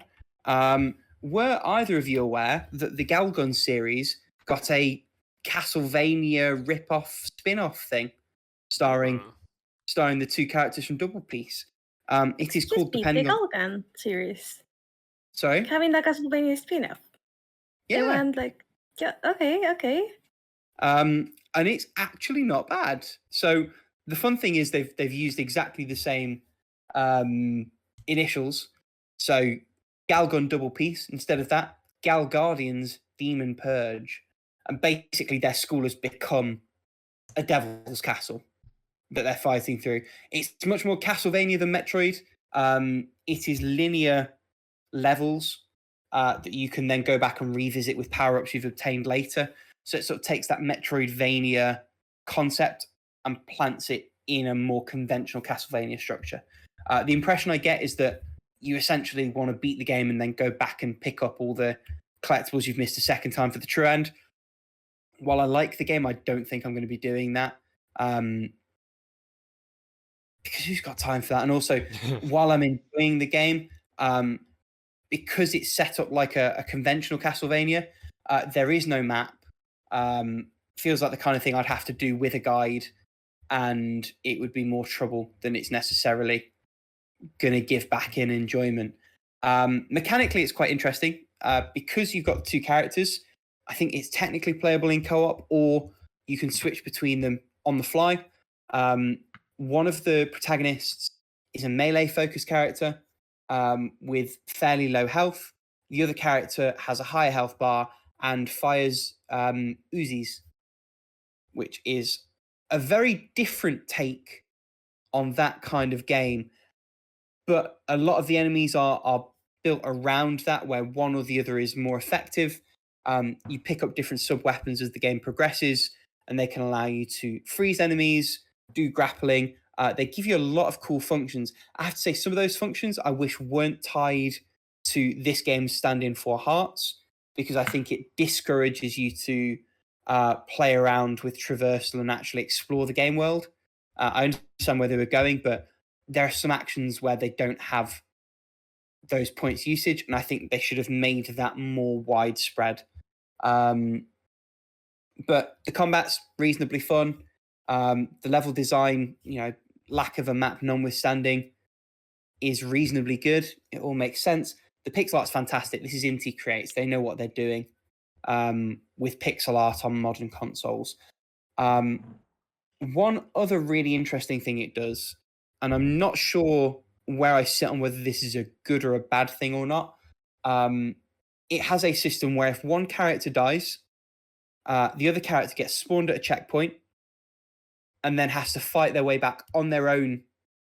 Were either of you aware that the Galgun series got a Castlevania rip-off spin-off thing starring the 2 characters from Double Piece? It is called, depending on... the Galgun series. Sorry? Having the Castlevania spin-off. Yeah. They went like, yeah, okay. And it's actually not bad. So the fun thing is they've used exactly the same initials. So Galgun Double Piece, instead of that, Gal Guardians Demon Purge. And basically their school has become a devil's castle that they're fighting through. It's much more Castlevania than Metroid. It is linear levels that you can then go back and revisit with power-ups you've obtained later. So it sort of takes that Metroidvania concept and plants it in a more conventional Castlevania structure. The impression I get is that you essentially want to beat the game and then go back and pick up all the collectibles you've missed a second time for the true end. While I like the game, I don't think I'm going to be doing that. Because who's got time for that? And also, while I'm enjoying the game, because it's set up like a conventional Castlevania, there is no map. Feels like the kind of thing I'd have to do with a guide, and it would be more trouble than it's necessarily going to give back in enjoyment. Mechanically, it's quite interesting. Because you've got 2 characters, I think it's technically playable in co-op, or you can switch between them on the fly. One of the protagonists is a melee-focused character with fairly low health. The other character has a higher health bar and fires Uzis, which is a very different take on that kind of game. But a lot of the enemies are built around that, where one or the other is more effective. You pick up different sub-weapons as the game progresses, and they can allow you to freeze enemies, do grappling. They give you a lot of cool functions. I have to say, some of those functions I wish weren't tied to this game's stand-in for hearts, because I think it discourages you to play around with traversal and actually explore the game world. I understand where they were going, but there are some actions where they don't have those points usage, and I think they should have made that more widespread. But the combat's reasonably fun. The level design, lack of a map notwithstanding, is reasonably good. It all makes sense. The pixel art's fantastic. This is Inti Creates. They know what they're doing with pixel art on modern consoles. One other really interesting thing it does, and I'm not sure where I sit on whether this is a good or a bad thing or not. It has a system where if one character dies, the other character gets spawned at a checkpoint and then has to fight their way back on their own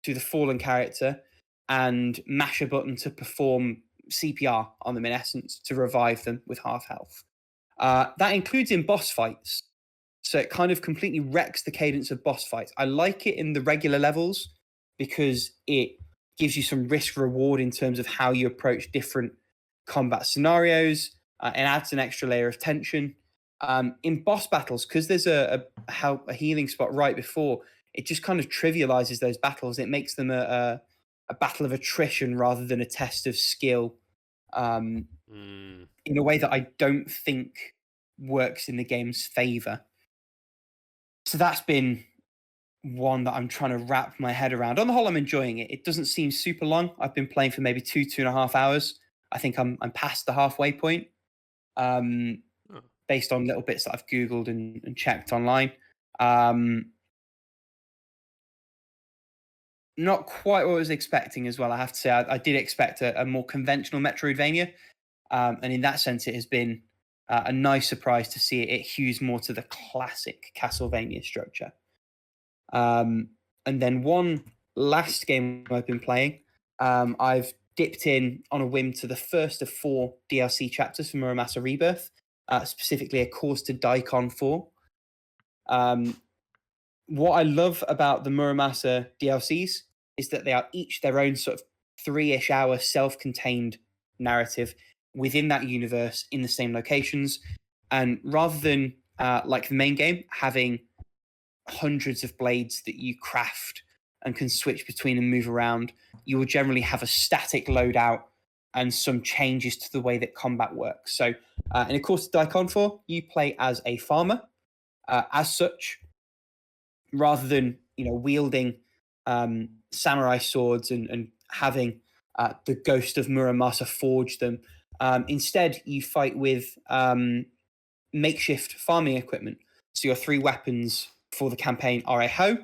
to the fallen character and mash a button to perform CPR on them, in essence, to revive them with half health. That includes in boss fights. So it kind of completely wrecks the cadence of boss fights. I like it in the regular levels because it gives you some risk reward in terms of how you approach different combat scenarios and adds an extra layer of tension. In boss battles, because there's a healing spot right before, it just kind of trivializes those battles. It makes them a battle of attrition rather than a test of skill in a way that I don't think works in the game's favor. So that's been one that I'm trying to wrap my head around. On the whole, I'm enjoying it. It doesn't seem super long. I've been playing for maybe 2.5 hours. I think I'm past the halfway point, based on little bits that I've Googled and checked online. Not quite what I was expecting as well, I have to say. I did expect a more conventional Metroidvania. And in that sense, it has been a nice surprise to see it hews more to the classic Castlevania structure. And then one last game I've been playing, I've dipped in on a whim to the first of 4 DLC chapters for Muramasa Rebirth, specifically A Course to Daikon 4. What I love about the Muramasa DLCs is that they are each their own sort of 3-ish hour self-contained narrative within that universe in the same locations. And rather than, like the main game, having hundreds of blades that you craft and can switch between and move around, you will generally have a static loadout and some changes to the way that combat works. So in A Course to Daikon 4, you play as a farmer. As such, rather than wielding samurai swords and having the ghost of Muramasa forge them, instead you fight with makeshift farming equipment. So your 3 weapons for the campaign are a hoe,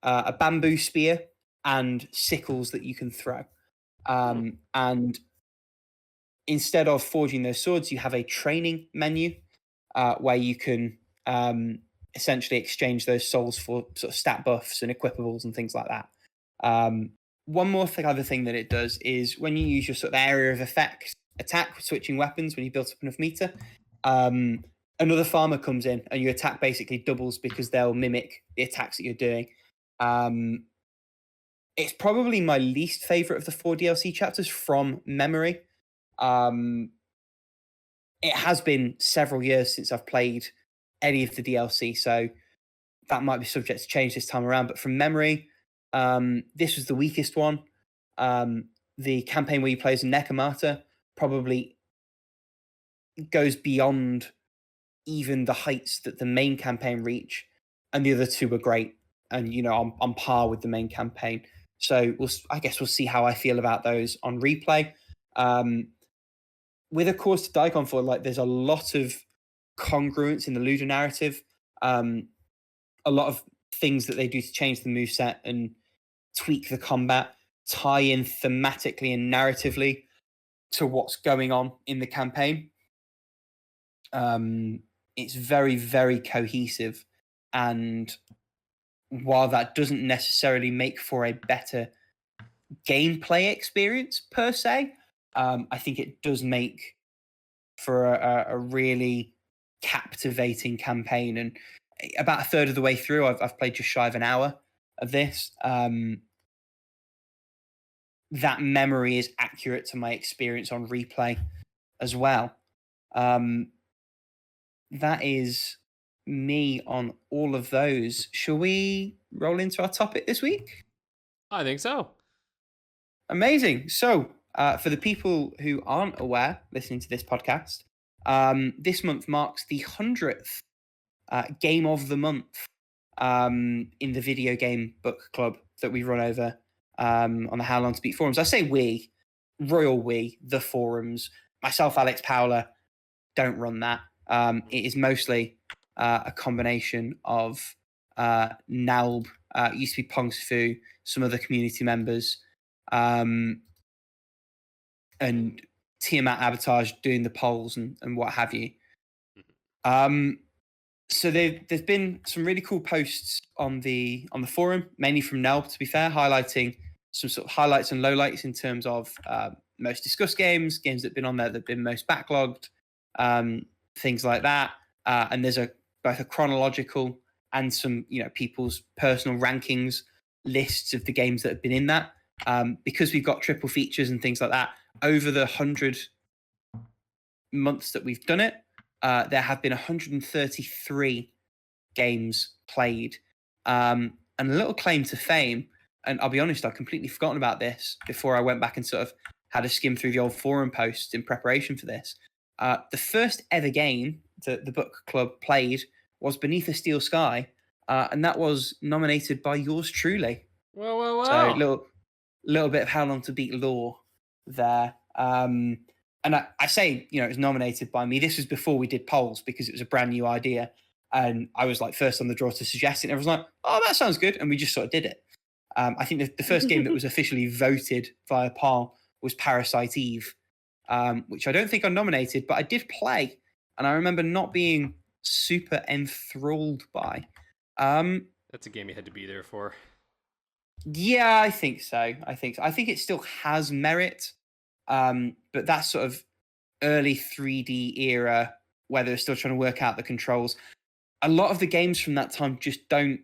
a bamboo spear, and sickles that you can throw. And instead of forging those swords, you have a training menu where you can essentially exchange those souls for sort of stat buffs and equipables and things like that. One more other thing that it does is when you use your sort of area of effect attack, switching weapons, when you build up enough meter, another farmer comes in and your attack basically doubles because they'll mimic the attacks that you're doing. It's probably my least favorite of the 4 DLC chapters from memory. It has been several years since I've played any of the DLC, so that might be subject to change this time around. But from memory, this was the weakest one. The campaign where you play as Nekomata probably goes beyond even the heights that the main campaign reach, and the other 2 were great and on par with the main campaign. So I guess we'll see how I feel about those on replay. With A Course to Daikon 4, there's a lot of congruence in the Ludo narrative. A lot of things that they do to change the moveset and tweak the combat tie in thematically and narratively to what's going on in the campaign. It's very, very cohesive, and while that doesn't necessarily make for a better gameplay experience per se, I think it does make for a really captivating campaign. And about a third of the way through, I've played just shy of an hour of this. That memory is accurate to my experience on replay as well. That is me on all of those. Shall we roll into our topic this week? I think so. Amazing. So, for the people who aren't aware, listening to this podcast, this month marks the 100th game of the month in the video game book club that we run over on the HowLongToBeat forums. I say we, royal we, the forums. Myself, Alex, Paula, don't run that. It is mostly a combination of Nalb, used to be Pongsu, some other community members, and Tiamat Abatage doing the polls and what have you. So there's been some really cool posts on the forum, mainly from Nelb, to be fair, highlighting some sort of highlights and lowlights in terms of most discussed games that have been on there that have been most backlogged, things like that. And there's both a chronological and some people's personal rankings lists of the games that have been in that. Because we've got triple features and things like that over the 100 months that we've done it. There have been 133 games played, and a little claim to fame. And I'll be honest, I'd completely forgotten about this before I went back and sort of had a skim through the old forum posts in preparation for this. The first ever game that the book club played was Beneath a Steel Sky, and that was nominated by yours truly. Whoa. So little bit of HowLongToBeat lore there. And I say, it was nominated by me. This was before we did polls because it was a brand new idea. And I was like first on the draw to suggest it. And everyone's like, oh, that sounds good. And we just sort of did it. I think the first game that was officially voted via poll was Parasite Eve, which I don't think I nominated, but I did play. And I remember not being super enthralled by. That's a game you had to be there for. Yeah, I think so. I think it still has merit. But that sort of early 3D era where they're still trying to work out the controls, a lot of the games from that time just don't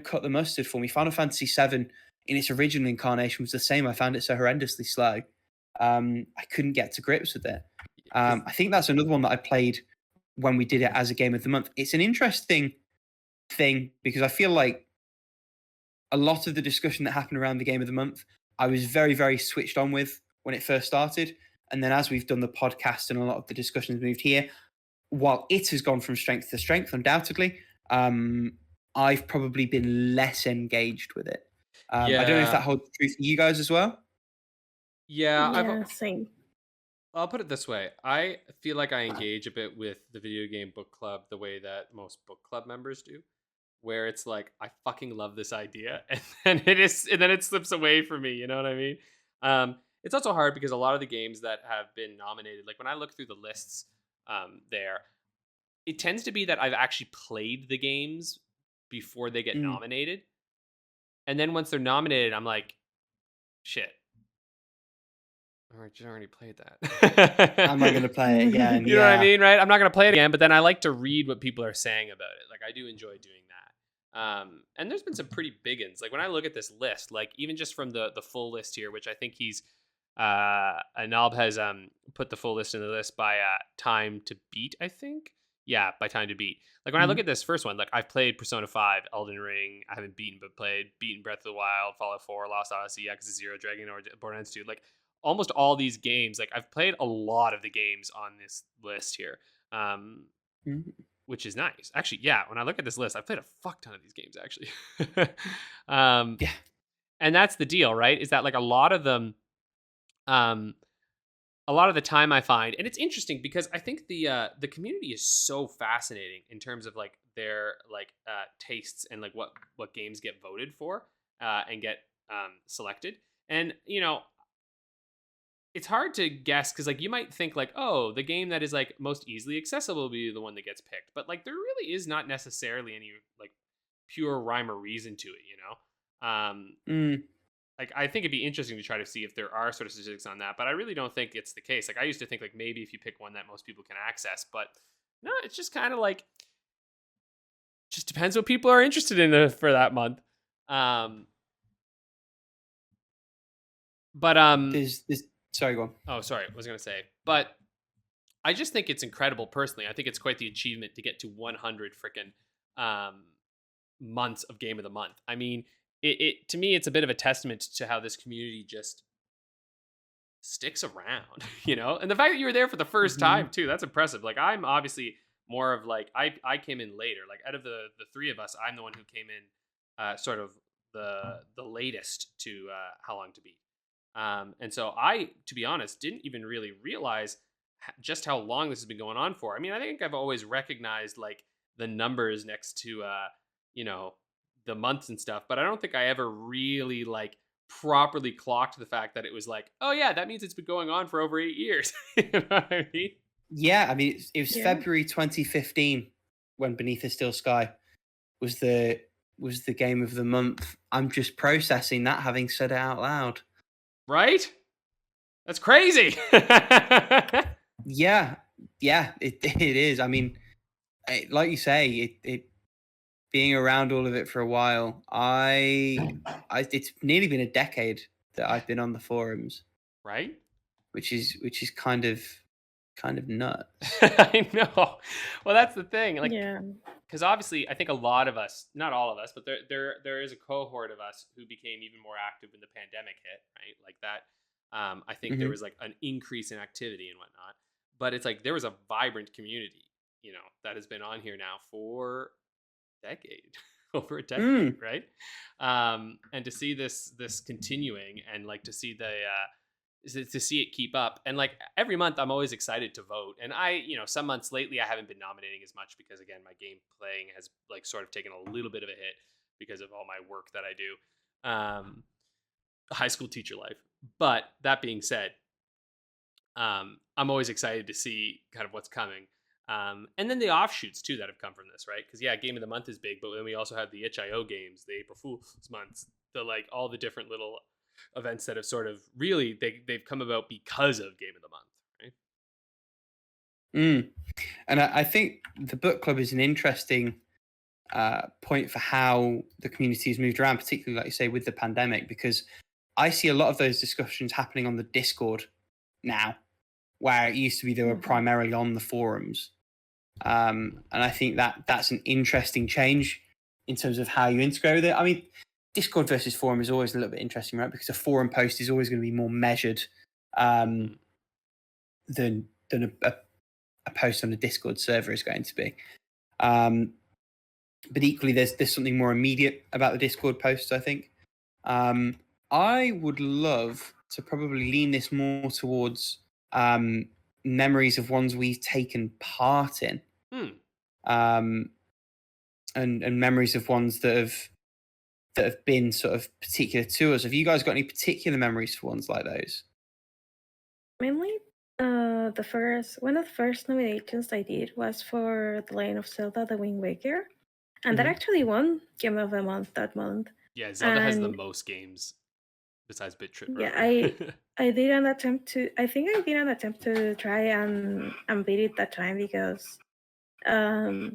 cut the mustard for me. Final Fantasy VII in its original incarnation was the same. I found it so horrendously slow. I couldn't get to grips with it. I think that's another one that I played when we did it as a game of the month. It's an interesting thing because I feel like a lot of the discussion that happened around the game of the month, I was very, very switched on with when it first started. And then as we've done the podcast and a lot of the discussions moved here, while it has gone from strength to strength, undoubtedly, I've probably been less engaged with it. I don't know if that holds true for you guys as well. Yeah, same. I'll put it this way. I feel like I engage a bit with the video game book club the way that most book club members do, where it's like, I fucking love this idea. And then it slips away from me. You know what I mean? It's also hard because a lot of the games that have been nominated, like when I look through the lists there, it tends to be that I've actually played the games before they get nominated. And then once they're nominated, I'm like, shit. I already played that. Am I going to play it again? You know what I mean, right? I'm not going to play it again, but then I like to read what people are saying about it. Like, I do enjoy doing that. And there's been some pretty big ones. Like, when I look at this list, like, even just from the full list here, which I think Anob has put the full list in the list by time to beat, I think. Yeah, by time to beat. Like, when I look at this first one, like, I've played Persona 5, Elden Ring. I haven't beaten, but beaten Breath of the Wild, Fallout 4, Lost Odyssey, Yakuza 0, Dragon, or Borderlands 2. Like, almost all these games, like, I've played a lot of the games on this list here, which is nice. Actually, yeah, when I look at this list, I've played a fuck ton of these games, actually. Yeah. And that's the deal, right? Is that, like, a lot of them, a lot of the time I find, and it's interesting because I think the community is so fascinating in terms of, like, their like tastes and like what games get voted for and get selected. And it's hard to guess because like you might think like, oh, the game that is like most easily accessible will be the one that gets picked, but like there really is not necessarily any like pure rhyme or reason to it. Like I think it'd be interesting to try to see if there are sort of statistics on that, but I really don't think it's the case. Like I used to think like maybe if you pick one that most people can access, but no, it's just kind of like just depends what people are interested in for that month. But There's sorry, go on. oh, sorry, I was gonna say, but I just think it's incredible personally. I think it's quite the achievement to get to 100 freaking months of Game of the Month. I mean, it to me, it's a bit of a testament to how this community just sticks around, and the fact that you were there for the first time too, that's impressive. Like I'm obviously more of like, I came in later, like out of the three of us, I'm the one who came in sort of the latest to How Long to Beat. And so I, to be honest, didn't even really realize just how long this has been going on for. I mean, I think I've always recognized like the numbers next to, the months and stuff, but I don't think I ever really like properly clocked the fact that it was like, oh yeah, that means it's been going on for over 8 years. You know what I mean? Yeah, I mean, it was Yeah. February 2015 when Beneath a Still Sky was the game of the month. I'm just processing that, having said it out loud. Right? That's crazy. Yeah, it is. I mean, like you say, it being around all of it for a while. It's nearly been a decade that I've been on the forums, Right? which is kind of nuts. I know. Well, that's the thing. Like, Yeah. because obviously, I think a lot of us, not all of us, but there is a cohort of us who became even more active when the pandemic hit, right? Like that. I think there was like an increase in activity and whatnot, but it's like there was a vibrant community, that has been on here now for over a decade, right? And to see this continuing and like to see to see it keep up, and like every month I'm always excited to vote. And I, some months lately I haven't been nominating as much because again my game playing has like sort of taken a little bit of a hit because of all my work that I do, high school teacher life. But that being said, I'm always excited to see kind of what's coming. And then the offshoots too that have come from this, right? Because yeah, Game of the Month is big, but then we also have the HIO games, the April Fool's months, the like all the different little events that have sort of really they've come about because of Game of the Month, right? And I think the book club is an interesting point for how the community has moved around, particularly like you say with the pandemic, because I see a lot of those discussions happening on the Discord now, where it used to be they were primarily on the forums. And I think that's an interesting change in terms of how you integrate with it. I mean, Discord versus forum is always a little bit interesting, right? Because a forum post is always going to be more measured than a post on a Discord server is going to be. But equally, there's something more immediate about the Discord posts, I think. I would love to probably lean this more towards memories of ones we've taken part in. And memories of ones that have been sort of particular to us. Have you guys got any particular memories for ones like those? Mainly, one of the first nominations I did was for The Legend of Zelda: The Wind Waker, and that actually won Game of the Month that month. Yeah, Zelda has the most games besides Bit Trip. Yeah, I did an attempt to. I think I did an attempt to try and beat it that time because I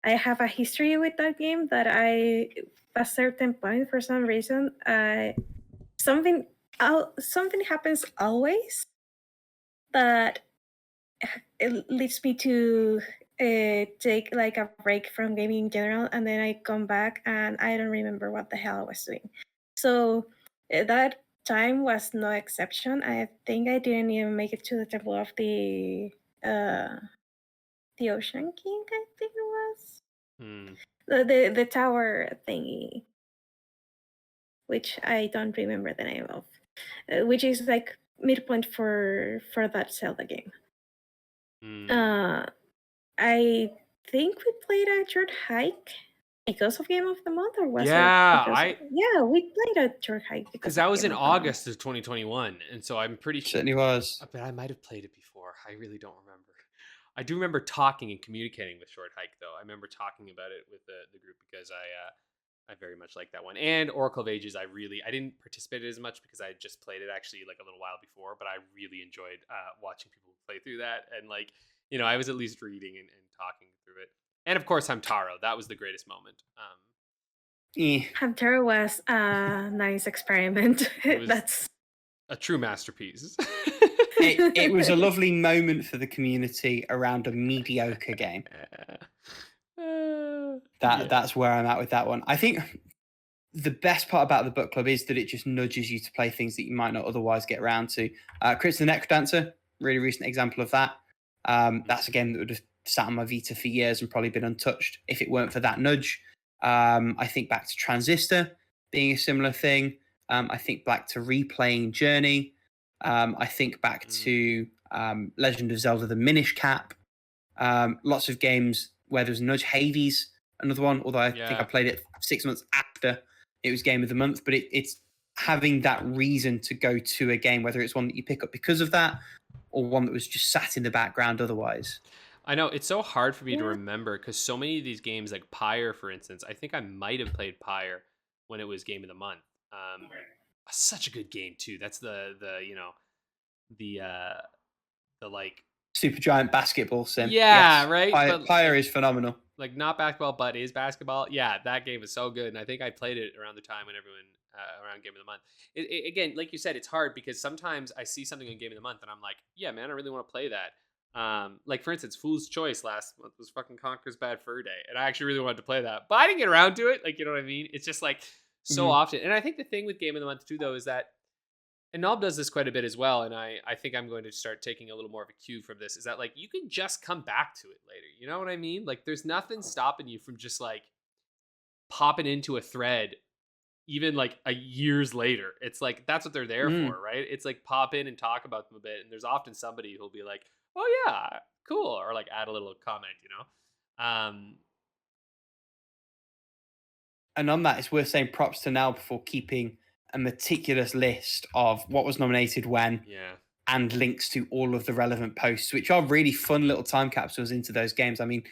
have a history with that game that at a certain point for some reason something happens always that it leads me to take like a break from gaming in general, and then I come back and I don't remember what the hell I was doing. So that time was no exception. I think I didn't even make it to the Temple of the Ocean King, I think it was. The tower thingy, which I don't remember the name of, which is like midpoint for that Zelda game. I think we played a short hike because of Game of the Month, or was Yeah, it because yeah, we played a short hike because because that of was in Game of the Month. August of 2021, and so I'm pretty sure. Certainly was. But I might have played it before. I really don't remember. I do remember talking and communicating with Short Hike, though. I remember talking about it with the group because I very much like that one. And Oracle of Ages, I didn't participate as much because I had just played it actually like a little while before, but I really enjoyed watching people play through that. And like, I was at least reading and talking through it. And of course, Hamtaro. That was the greatest moment. Hamtaro was a nice experiment. That's a true masterpiece. It was a lovely moment for the community around a mediocre game. That's where I'm at with that one. I think the best part about the book club is that it just nudges you to play things that you might not otherwise get around to. Crits the Necrodancer, really recent example of that. That's a game that would have sat on my Vita for years and probably been untouched if it weren't for that nudge. I think back to Transistor being a similar thing. I think back to replaying Journey. I think back to Legend of Zelda: The Minish Cap. Lots of games where there's a nudge. Hades, another one, although I think I played it 6 months after it was Game of the Month. But it's having that reason to go to a game, whether it's one that you pick up because of that or one that was just sat in the background otherwise. I know, it's so hard for me to remember because so many of these games, like Pyre, for instance, I think I might have played Pyre when it was Game of the Month. Such a good game too. That's the like super giant basketball sim. Yeah, yes. Right. Pyre is phenomenal. Like not basketball, but is basketball. Yeah, that game is so good, and I think I played it around the time when everyone around Game of the Month. Again, like you said, it's hard because sometimes I see something in Game of the Month, and I'm like, yeah, man, I really want to play that. Like for instance, Fool's Choice last month was fucking Conker's Bad Fur Day, and I actually really wanted to play that, but I didn't get around to it. Like, you know what I mean? It's just like so often, and I think the thing with Game of the Month too, though, is that. And Knob does this quite a bit as well, and I think I'm going to start taking a little more of a cue from this, is that, like, you can just come back to it later. You know what I mean? Like, there's nothing stopping you from just, like, popping into a thread even, like, years later. It's, like, that's what they're there for, right? It's, like, pop in and talk about them a bit, and there's often somebody who'll be like, oh, yeah, cool, or, like, add a little comment, you know? And on that, it's worth saying props to Nal for keeping a meticulous list of what was nominated when, and links to all of the relevant posts, which are really fun little time capsules into those games. I mean,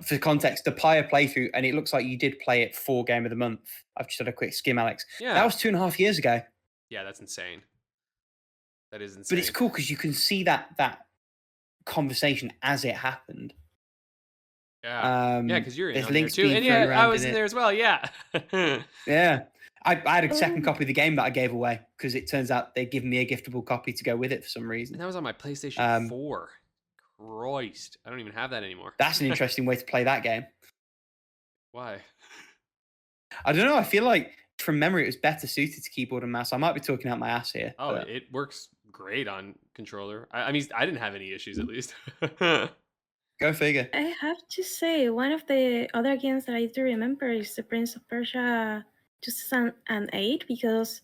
for context, the Pyre playthrough, and it looks like you did play it for Game of the Month. I've just had a quick skim, Alex. Yeah. That was 2.5 years ago. Yeah, that's insane. That is insane. But it's cool because you can see that conversation as it happened. Yeah, because you're in there's on links there too, being and I was in there as well. Yeah, yeah. I had a second copy of the game that I gave away because it turns out they'd given me a giftable copy to go with it for some reason. And that was on my PlayStation 4. Christ, I don't even have that anymore. That's an interesting way to play that game. Why? I don't know. I feel like from memory it was better suited to keyboard and mouse. I might be talking out my ass here. Oh, it works great on controller. I mean, I didn't have any issues at least. Go figure. I have to say, one of the other games that I do remember is the Prince of Persia 2008, because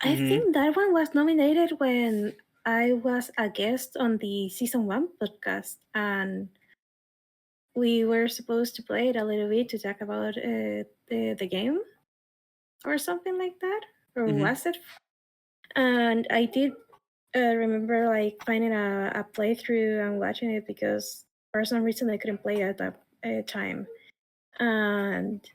I think that one was nominated when I was a guest on the Season 1 podcast, and we were supposed to play it a little bit to talk about the game or something like that, or was it? And I did remember like finding a playthrough and watching it because for some reason I couldn't play at that time, and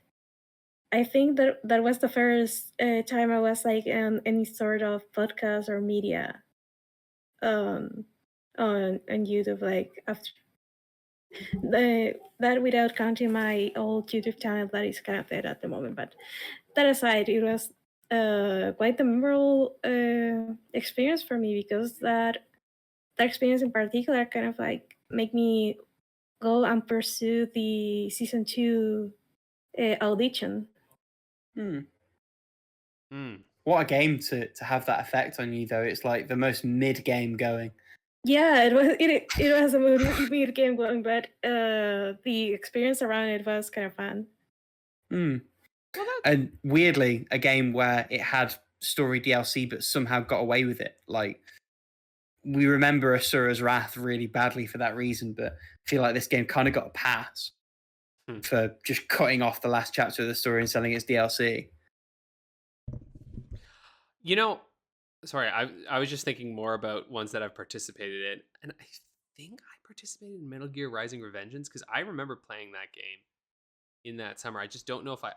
I think that was the first time I was like in any sort of podcast or media on YouTube, like after that, without counting my old YouTube channel that is kind of dead at the moment. But that aside, it was quite the memorable experience for me, because that experience in particular kind of like make me go and pursue the season 2 audition. What a game to have that effect on you, though. It's like the most mid game going. Yeah, it was a mid game going, but the experience around it was kind of fun. And weirdly, a game where it had story DLC but somehow got away with it. Like, we remember Asura's Wrath really badly for that reason, but I feel like this game kind of got a pass for just cutting off the last chapter of the story and selling its DLC. You know, sorry, I was just thinking more about ones that I've participated in, and I think I participated in Metal Gear Rising: Revengeance because I remember playing that game in that summer. I just don't know if I.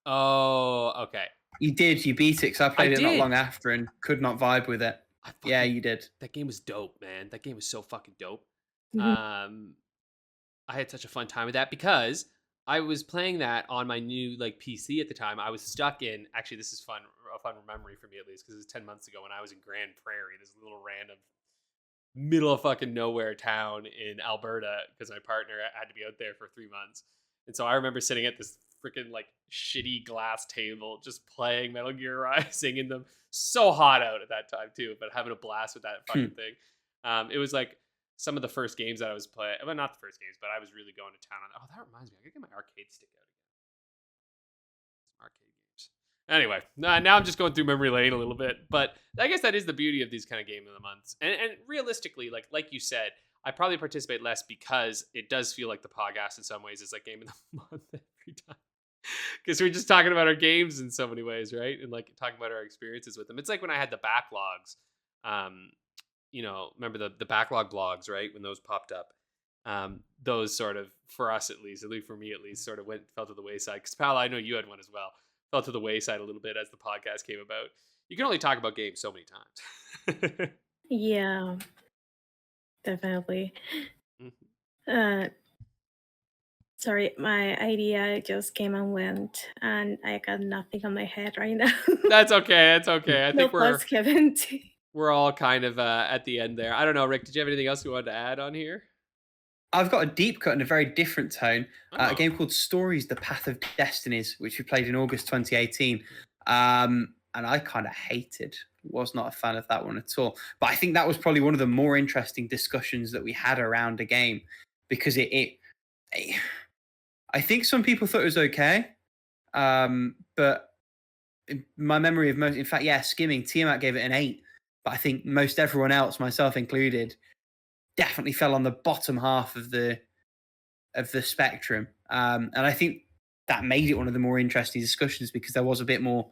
Oh, okay. You did. You beat it because I played it not did. long after and could not vibe with it. Yeah, you did. That game was dope, man. That game was so fucking dope. Mhm. I had such a fun time with that because I was playing that on my new like PC at the time. I was stuck in. Actually, this is a fun memory for me at least because it was 10 months ago when I was in Grand Prairie, this little random middle of fucking nowhere town in Alberta because my partner had to be out there for 3 months. And so I remember sitting at this freaking like shitty glass table just playing Metal Gear Rising in them. So hot out at that time too, but having a blast with that fucking thing. It was like some of the first games that I was playing. Well, not the first games, but I was really going to town on. Oh, that reminds me. I gotta get my arcade stick out again. Some arcade games. Anyway, now I'm just going through memory lane a little bit, but I guess that is the beauty of these kind of game of the months. And realistically, like you said, I probably participate less because it does feel like the podcast in some ways is like game of the month every time. Because we're just talking about our games in so many ways, right? And like talking about our experiences with them. It's like when I had the backlogs. Remember the backlog blogs, right? When those popped up. Those sort of, for us at least for me at least, sort of fell to the wayside. Because Paula, I know you had one as well. Fell to the wayside a little bit as the podcast came about. You can only talk about games so many times. Yeah, definitely. Mhm. Sorry, my idea just came and went, and I got nothing on my head right now. That's okay. That's okay. I think plots, Kevin. we're all kind of at the end there. I don't know, Rick. Did you have anything else you wanted to add on here? I've got a deep cut in a very different tone. Oh. A game called Stories: The Path of Destinies, which we played in August 2018. And I kind of hated. Was not a fan of that one at all. But I think that was probably one of the more interesting discussions that we had around a game because I think some people thought it was okay. But in my memory of most, in fact, yeah, Skimming, Tiamat gave it an 8. But I think most everyone else, myself included, definitely fell on the bottom half of the spectrum. And I think that made it one of the more interesting discussions because there was a bit more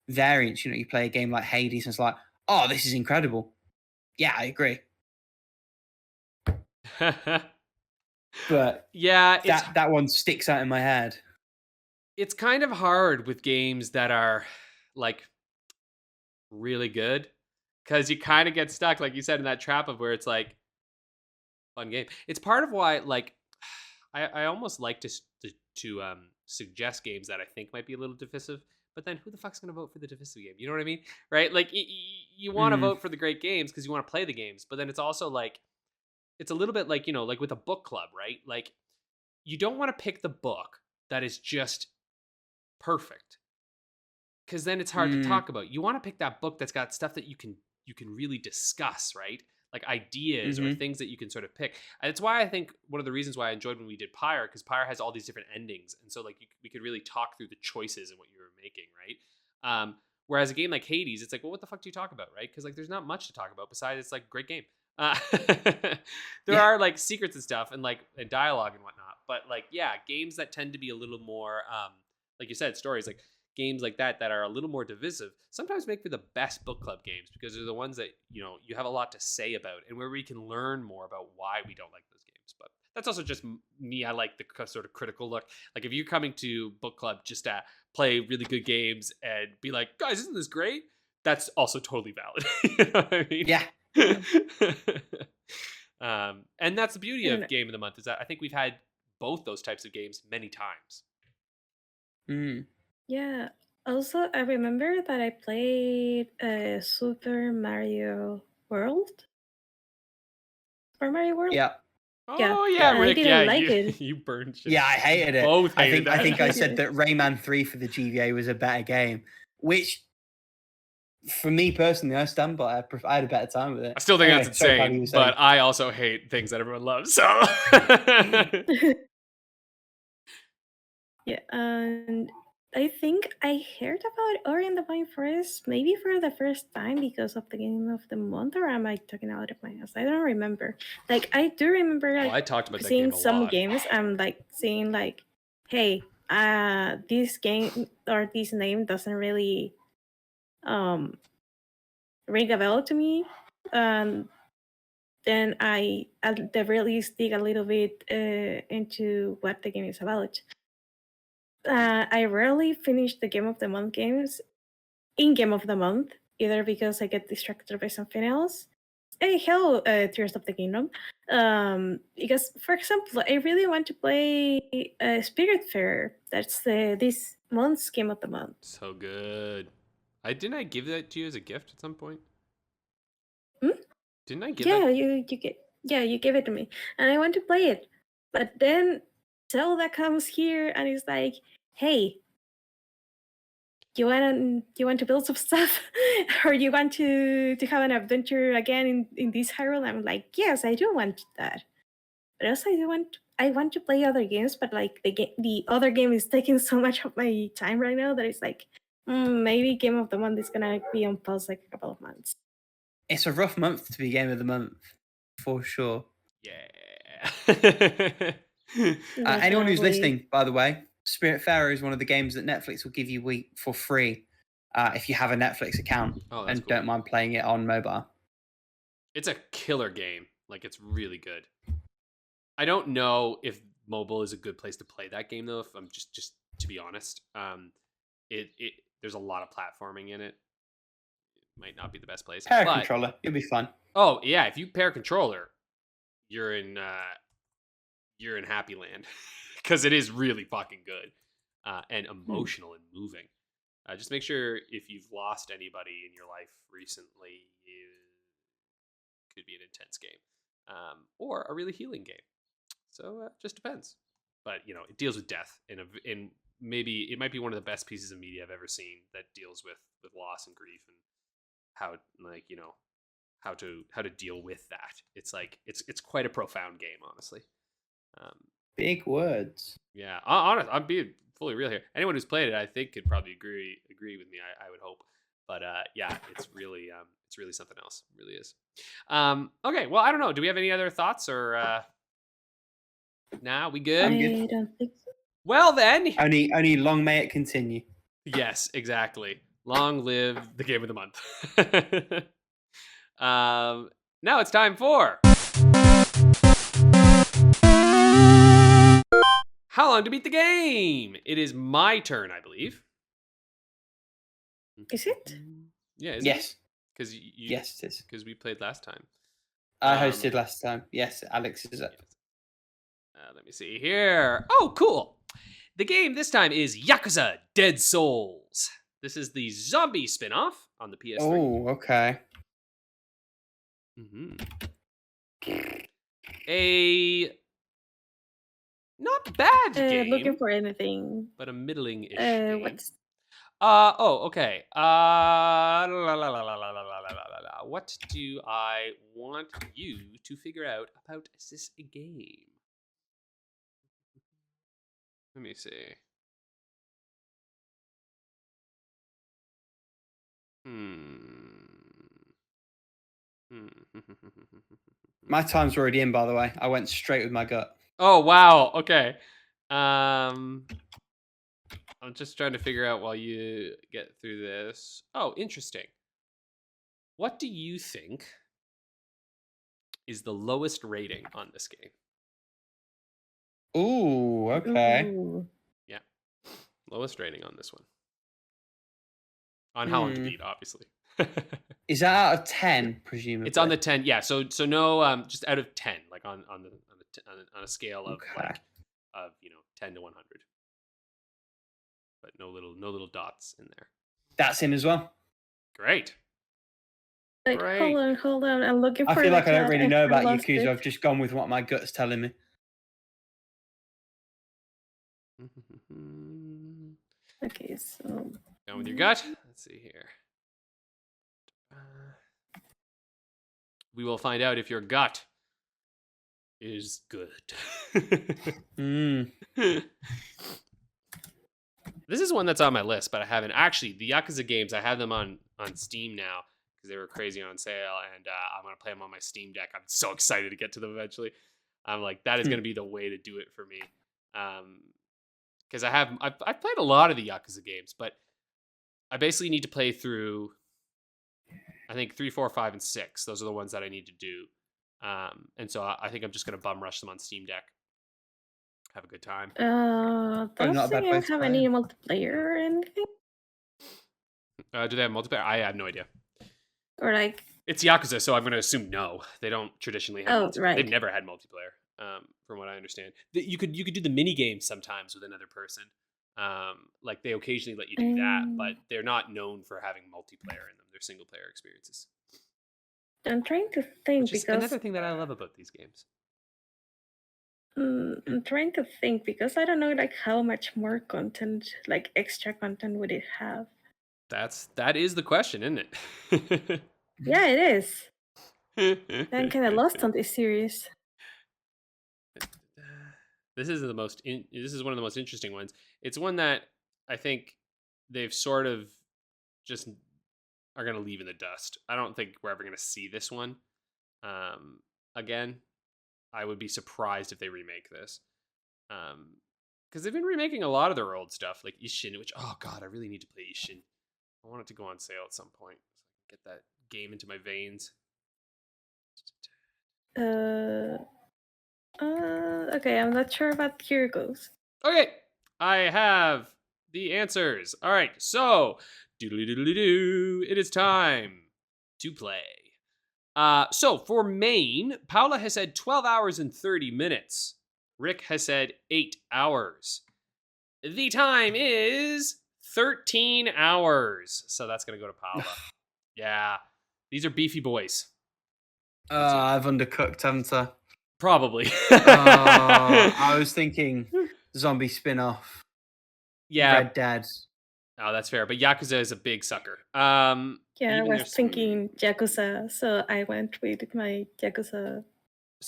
variance. You play a game like Hades and it's like, oh, this is incredible. Yeah, I agree. But yeah, that one sticks out in my head. It's kind of hard with games that are like really good because you kind of get stuck, like you said, in that trap of where it's like fun game. It's part of why, like, I almost like to suggest games that I think might be a little divisive, but then who the fuck's gonna vote for the divisive game? You know what I mean, right? Like, you want to vote for the great games because you want to play the games, but then it's also like it's a little bit like like with a book club, right? Like, you don't want to pick the book that is just perfect because then it's hard to talk about. You want to pick that book that's got stuff that you can really discuss, right? Like ideas or things that you can sort of pick. And it's why I think one of the reasons why I enjoyed when we did Pyre, because Pyre has all these different endings, and so like we could really talk through the choices and what you were making, right? Whereas a game like Hades, it's like, well, what the fuck do you talk about, right? Because like there's not much to talk about besides it's like great game. There are like secrets and stuff and dialogue and whatnot, but like games that tend to be a little more like you said, stories, like games like that are a little more divisive sometimes make for the best book club games because they're the ones that you have a lot to say about and where we can learn more about why we don't like those games. But that's also just me. I like the sort of critical look. Like if you're coming to book club just to play really good games and be like, guys, isn't this great? That's also totally valid. You know what I mean? Yeah. And that's the beauty of Game of the Month is that I think we've had both those types of games many times. Yeah. Also, I remember that I played Super Mario World. Super Mario World? Yeah. Oh yeah, Rick. I didn't like it. You burned shit. Yeah, I hated it. Both I hated think that. I said that Rayman 3 for the GBA was a better game, which for me personally, I stand by. I had a better time with it. I still think that's insane, but I also hate things that everyone loves. So yeah, and I think I heard about Ori and the Blind Forest maybe for the first time because of the game of the month, or am I talking out of my ass? I don't remember. Like I do remember Oh, like I talked about that seeing game a some lot. games. I'm like seeing like, hey, this game or this name doesn't really ring a bell to me. Then I at the very least dig a little bit into what the game is about. I rarely finish the Game of the Month games in Game of the Month, either because I get distracted by something else. Hey, hell, Tears of the Kingdom. Because, for example, I really want to play Spirit Fair. That's this month's Game of the Month. So good. Didn't I give that to you as a gift at some point? Hmm? Didn't I give Yeah, that? you gave it to me, and I want to play it. But then Zelda comes here and is like, "Hey, you want to build some stuff, or you want to have an adventure again in this Hyrule?" I'm like, "Yes, I do want that." But also, I want to play other games, but like the other game is taking so much of my time right now that it's like, maybe Game of the Month is gonna be on pause like a couple of months. It's a rough month to be Game of the Month, for sure. Yeah. Anyone who's Definitely. listening, by the way, Spiritfarer is one of the games that Netflix will give you for free if you have a Netflix account Oh, that's and cool. don't mind playing it on mobile. It's a killer game. Like, it's really good. I don't know if mobile is a good place to play that game though. If I'm just to be honest, it there's a lot of platforming in it. It might not be the best place. Pair But controller, you'll be fine. oh yeah, if you pair controller, you're in happy land because it is really fucking good and emotional and moving. Just make sure if you've lost anybody in your life recently, it could be an intense game or a really healing game. So just depends. But you know, it deals with death in maybe it might be one of the best pieces of media I've ever seen that deals with loss and grief and how like you know how to deal with that. It's like it's quite a profound game, honestly. Big words. Yeah, honest. I'm being fully real here. Anyone who's played it, I think, could probably agree with me. I would hope. But yeah, it's really something else. It really is. Okay, well, I don't know. Do we have any other thoughts or? Nah, we good. I'm good. I don't think so. Well then. Only long may it continue. Yes, exactly. Long live the Game of the Month. Now it's time for How Long to Beat the Game. It is my turn, I believe. Is it? Yeah. Is Yes. it? Because Yes, it is. Because we played last time. I hosted last time. Yes, Alex is up. Let me see here. Oh, cool. The game this time is Yakuza Dead Souls. This is the zombie spin-off on the PS3. Oh, okay. A not bad game, Looking for anything. but a middling-ish game. What's Oh, okay. What do I want you to figure out about this game? Let me see. My time's already in, by the way. I went straight with my gut. Oh wow. Okay. I'm just trying to figure out while you get through this. Oh, interesting. What do you think is the lowest rating on this game? Ooh, okay. Ooh. Yeah. Lowest rating on this one. On How Long to Beat, obviously. Is that out of 10, presumably? It's on the 10. Yeah, so no just out of 10, like on a scale of Okay. like of 10 to 100. But no little dots in there. That's in as well. Great. Like, Great. hold on. I'm looking for I feel like I don't chat. really know about lost Yakuza. it. I've just gone with what my gut's telling me. Okay, so Going with your gut. Let's see here. We will find out if your gut is good. This is one that's on my list, but I haven't. Actually, the Yakuza games, I have them on Steam now because they were crazy on sale, and I'm going to play them on my Steam Deck. I'm so excited to get to them eventually. I'm like, that is going to be the way to do it for me. Because I've played a lot of the Yakuza games, but I basically need to play through, I think 3, 4, 5, and 6. Those are the ones that I need to do. And so I think I'm just going to bum rush them on Steam Deck. Have a good time. Does the game have any multiplayer or anything? Do they have multiplayer? I have no idea. Or like... It's Yakuza, so I'm going to assume no. They don't traditionally have multiplayer. Right. They've never had multiplayer, from what I understand. You could do the mini games sometimes with another person. Like they occasionally let you do that, but they're not known for having multiplayer in them. They're single player experiences. I'm trying to think Which is because another thing that I love about these games. I'm trying to think because I don't know like how much more content, like extra content, would it have? That is the question, isn't it? Yeah, it is. I'm kind of lost on this series. This is this is one of the most interesting ones. It's one that I think they've sort of just are going to leave in the dust. I don't think we're ever going to see this one again. I would be surprised if they remake this. Because they've been remaking a lot of their old stuff, like Ishin, which, oh god, I really need to play Ishin. I want it to go on sale at some point so I can get that game into my veins. Okay, I'm not sure about Here Goes. Okay, I have the answers. All right, so it is time to play. So for main, Paula has said 12 hours and 30 minutes. Rick has said 8 hours. The time is 13 hours. So that's going to go to Paula. Yeah, these are beefy boys. I've undercooked, haven't I? Probably. I was thinking zombie spin-off. Yeah. Red Dead. Oh, that's fair. But Yakuza is a big sucker. Yeah, I was thinking Yakuza, so I went with my Yakuza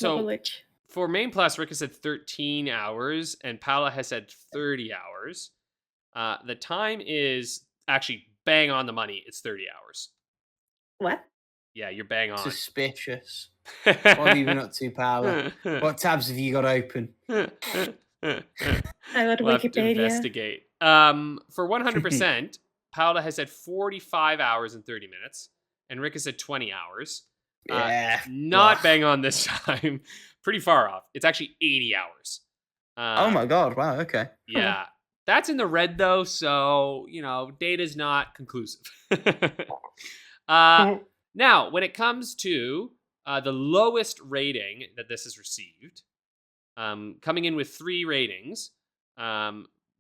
knowledge. For main plus, Rick has said 13 hours, and Paula has said 30 hours. The time is actually bang on the money. It's 30 hours. What? Yeah, you're bang on. Suspicious. What have you been up to, Paula? What tabs have you got open? I got we'll have to Wikipedia. investigate. For 100%, Paula has said 45 hours and 30 minutes, and Rick has said 20 hours. Yeah. Not bang on this time. Pretty far off. It's actually 80 hours. Oh my god, wow, okay. Yeah. That's in the red, though, so, data's not conclusive. Now, when it comes to the lowest rating that this has received, coming in with 3 ratings,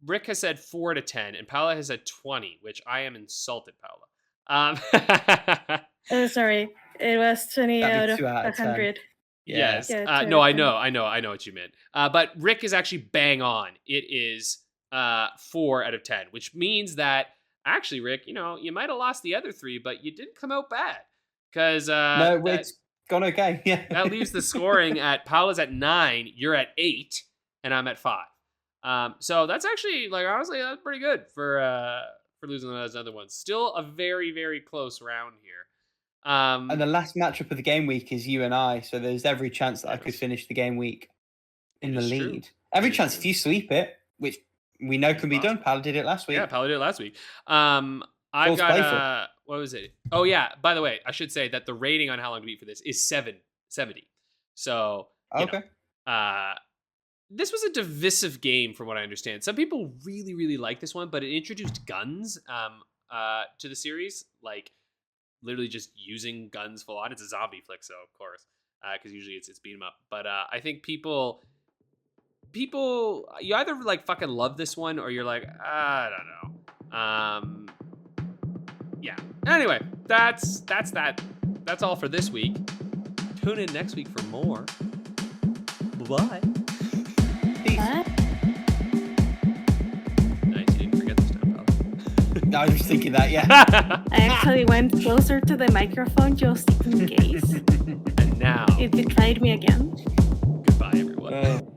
Rick has said 4 to 10, and Paula has said 20, which I am insulted, Paula. Sorry, it was 20 out of 2 out of 10. 100. Yes. Yeah, No, I know what you meant. But Rick is actually bang on. It is 4 out of 10, which means that actually, Rick, you might have lost the other 3, but you didn't come out bad. Because no, it's gone okay. Yeah. That leaves the scoring at Paula's at 9, you're at 8, and I'm at 5. So that's actually, honestly, that's pretty good for losing those other ones. Still a very, very close round here. And the last matchup of the game week is you and I, so there's every chance that I could finish the game week in the lead. True. Every chance if you sweep it, which we know can be done. Paula did it last week. Yeah, Paula did it last week. I've got what was it? Oh yeah, by the way, I should say that the rating on How Long to Beat for this is 770. So okay. This was a divisive game from what I understand. Some people really, really like this one, but it introduced guns to the series, like literally just using guns full on. It's a zombie flick, so of course, because usually it's beat 'em up. But I think people, you either fucking love this one or you're like, I don't know. Yeah. Anyway, that's that. That's all for this week. Tune in next week for more. Bye. Peace. Nice, you didn't forget this time, Paula. I was just thinking that, yeah. I actually went closer to the microphone just in case. And now It betrayed me again. goodbye, everyone.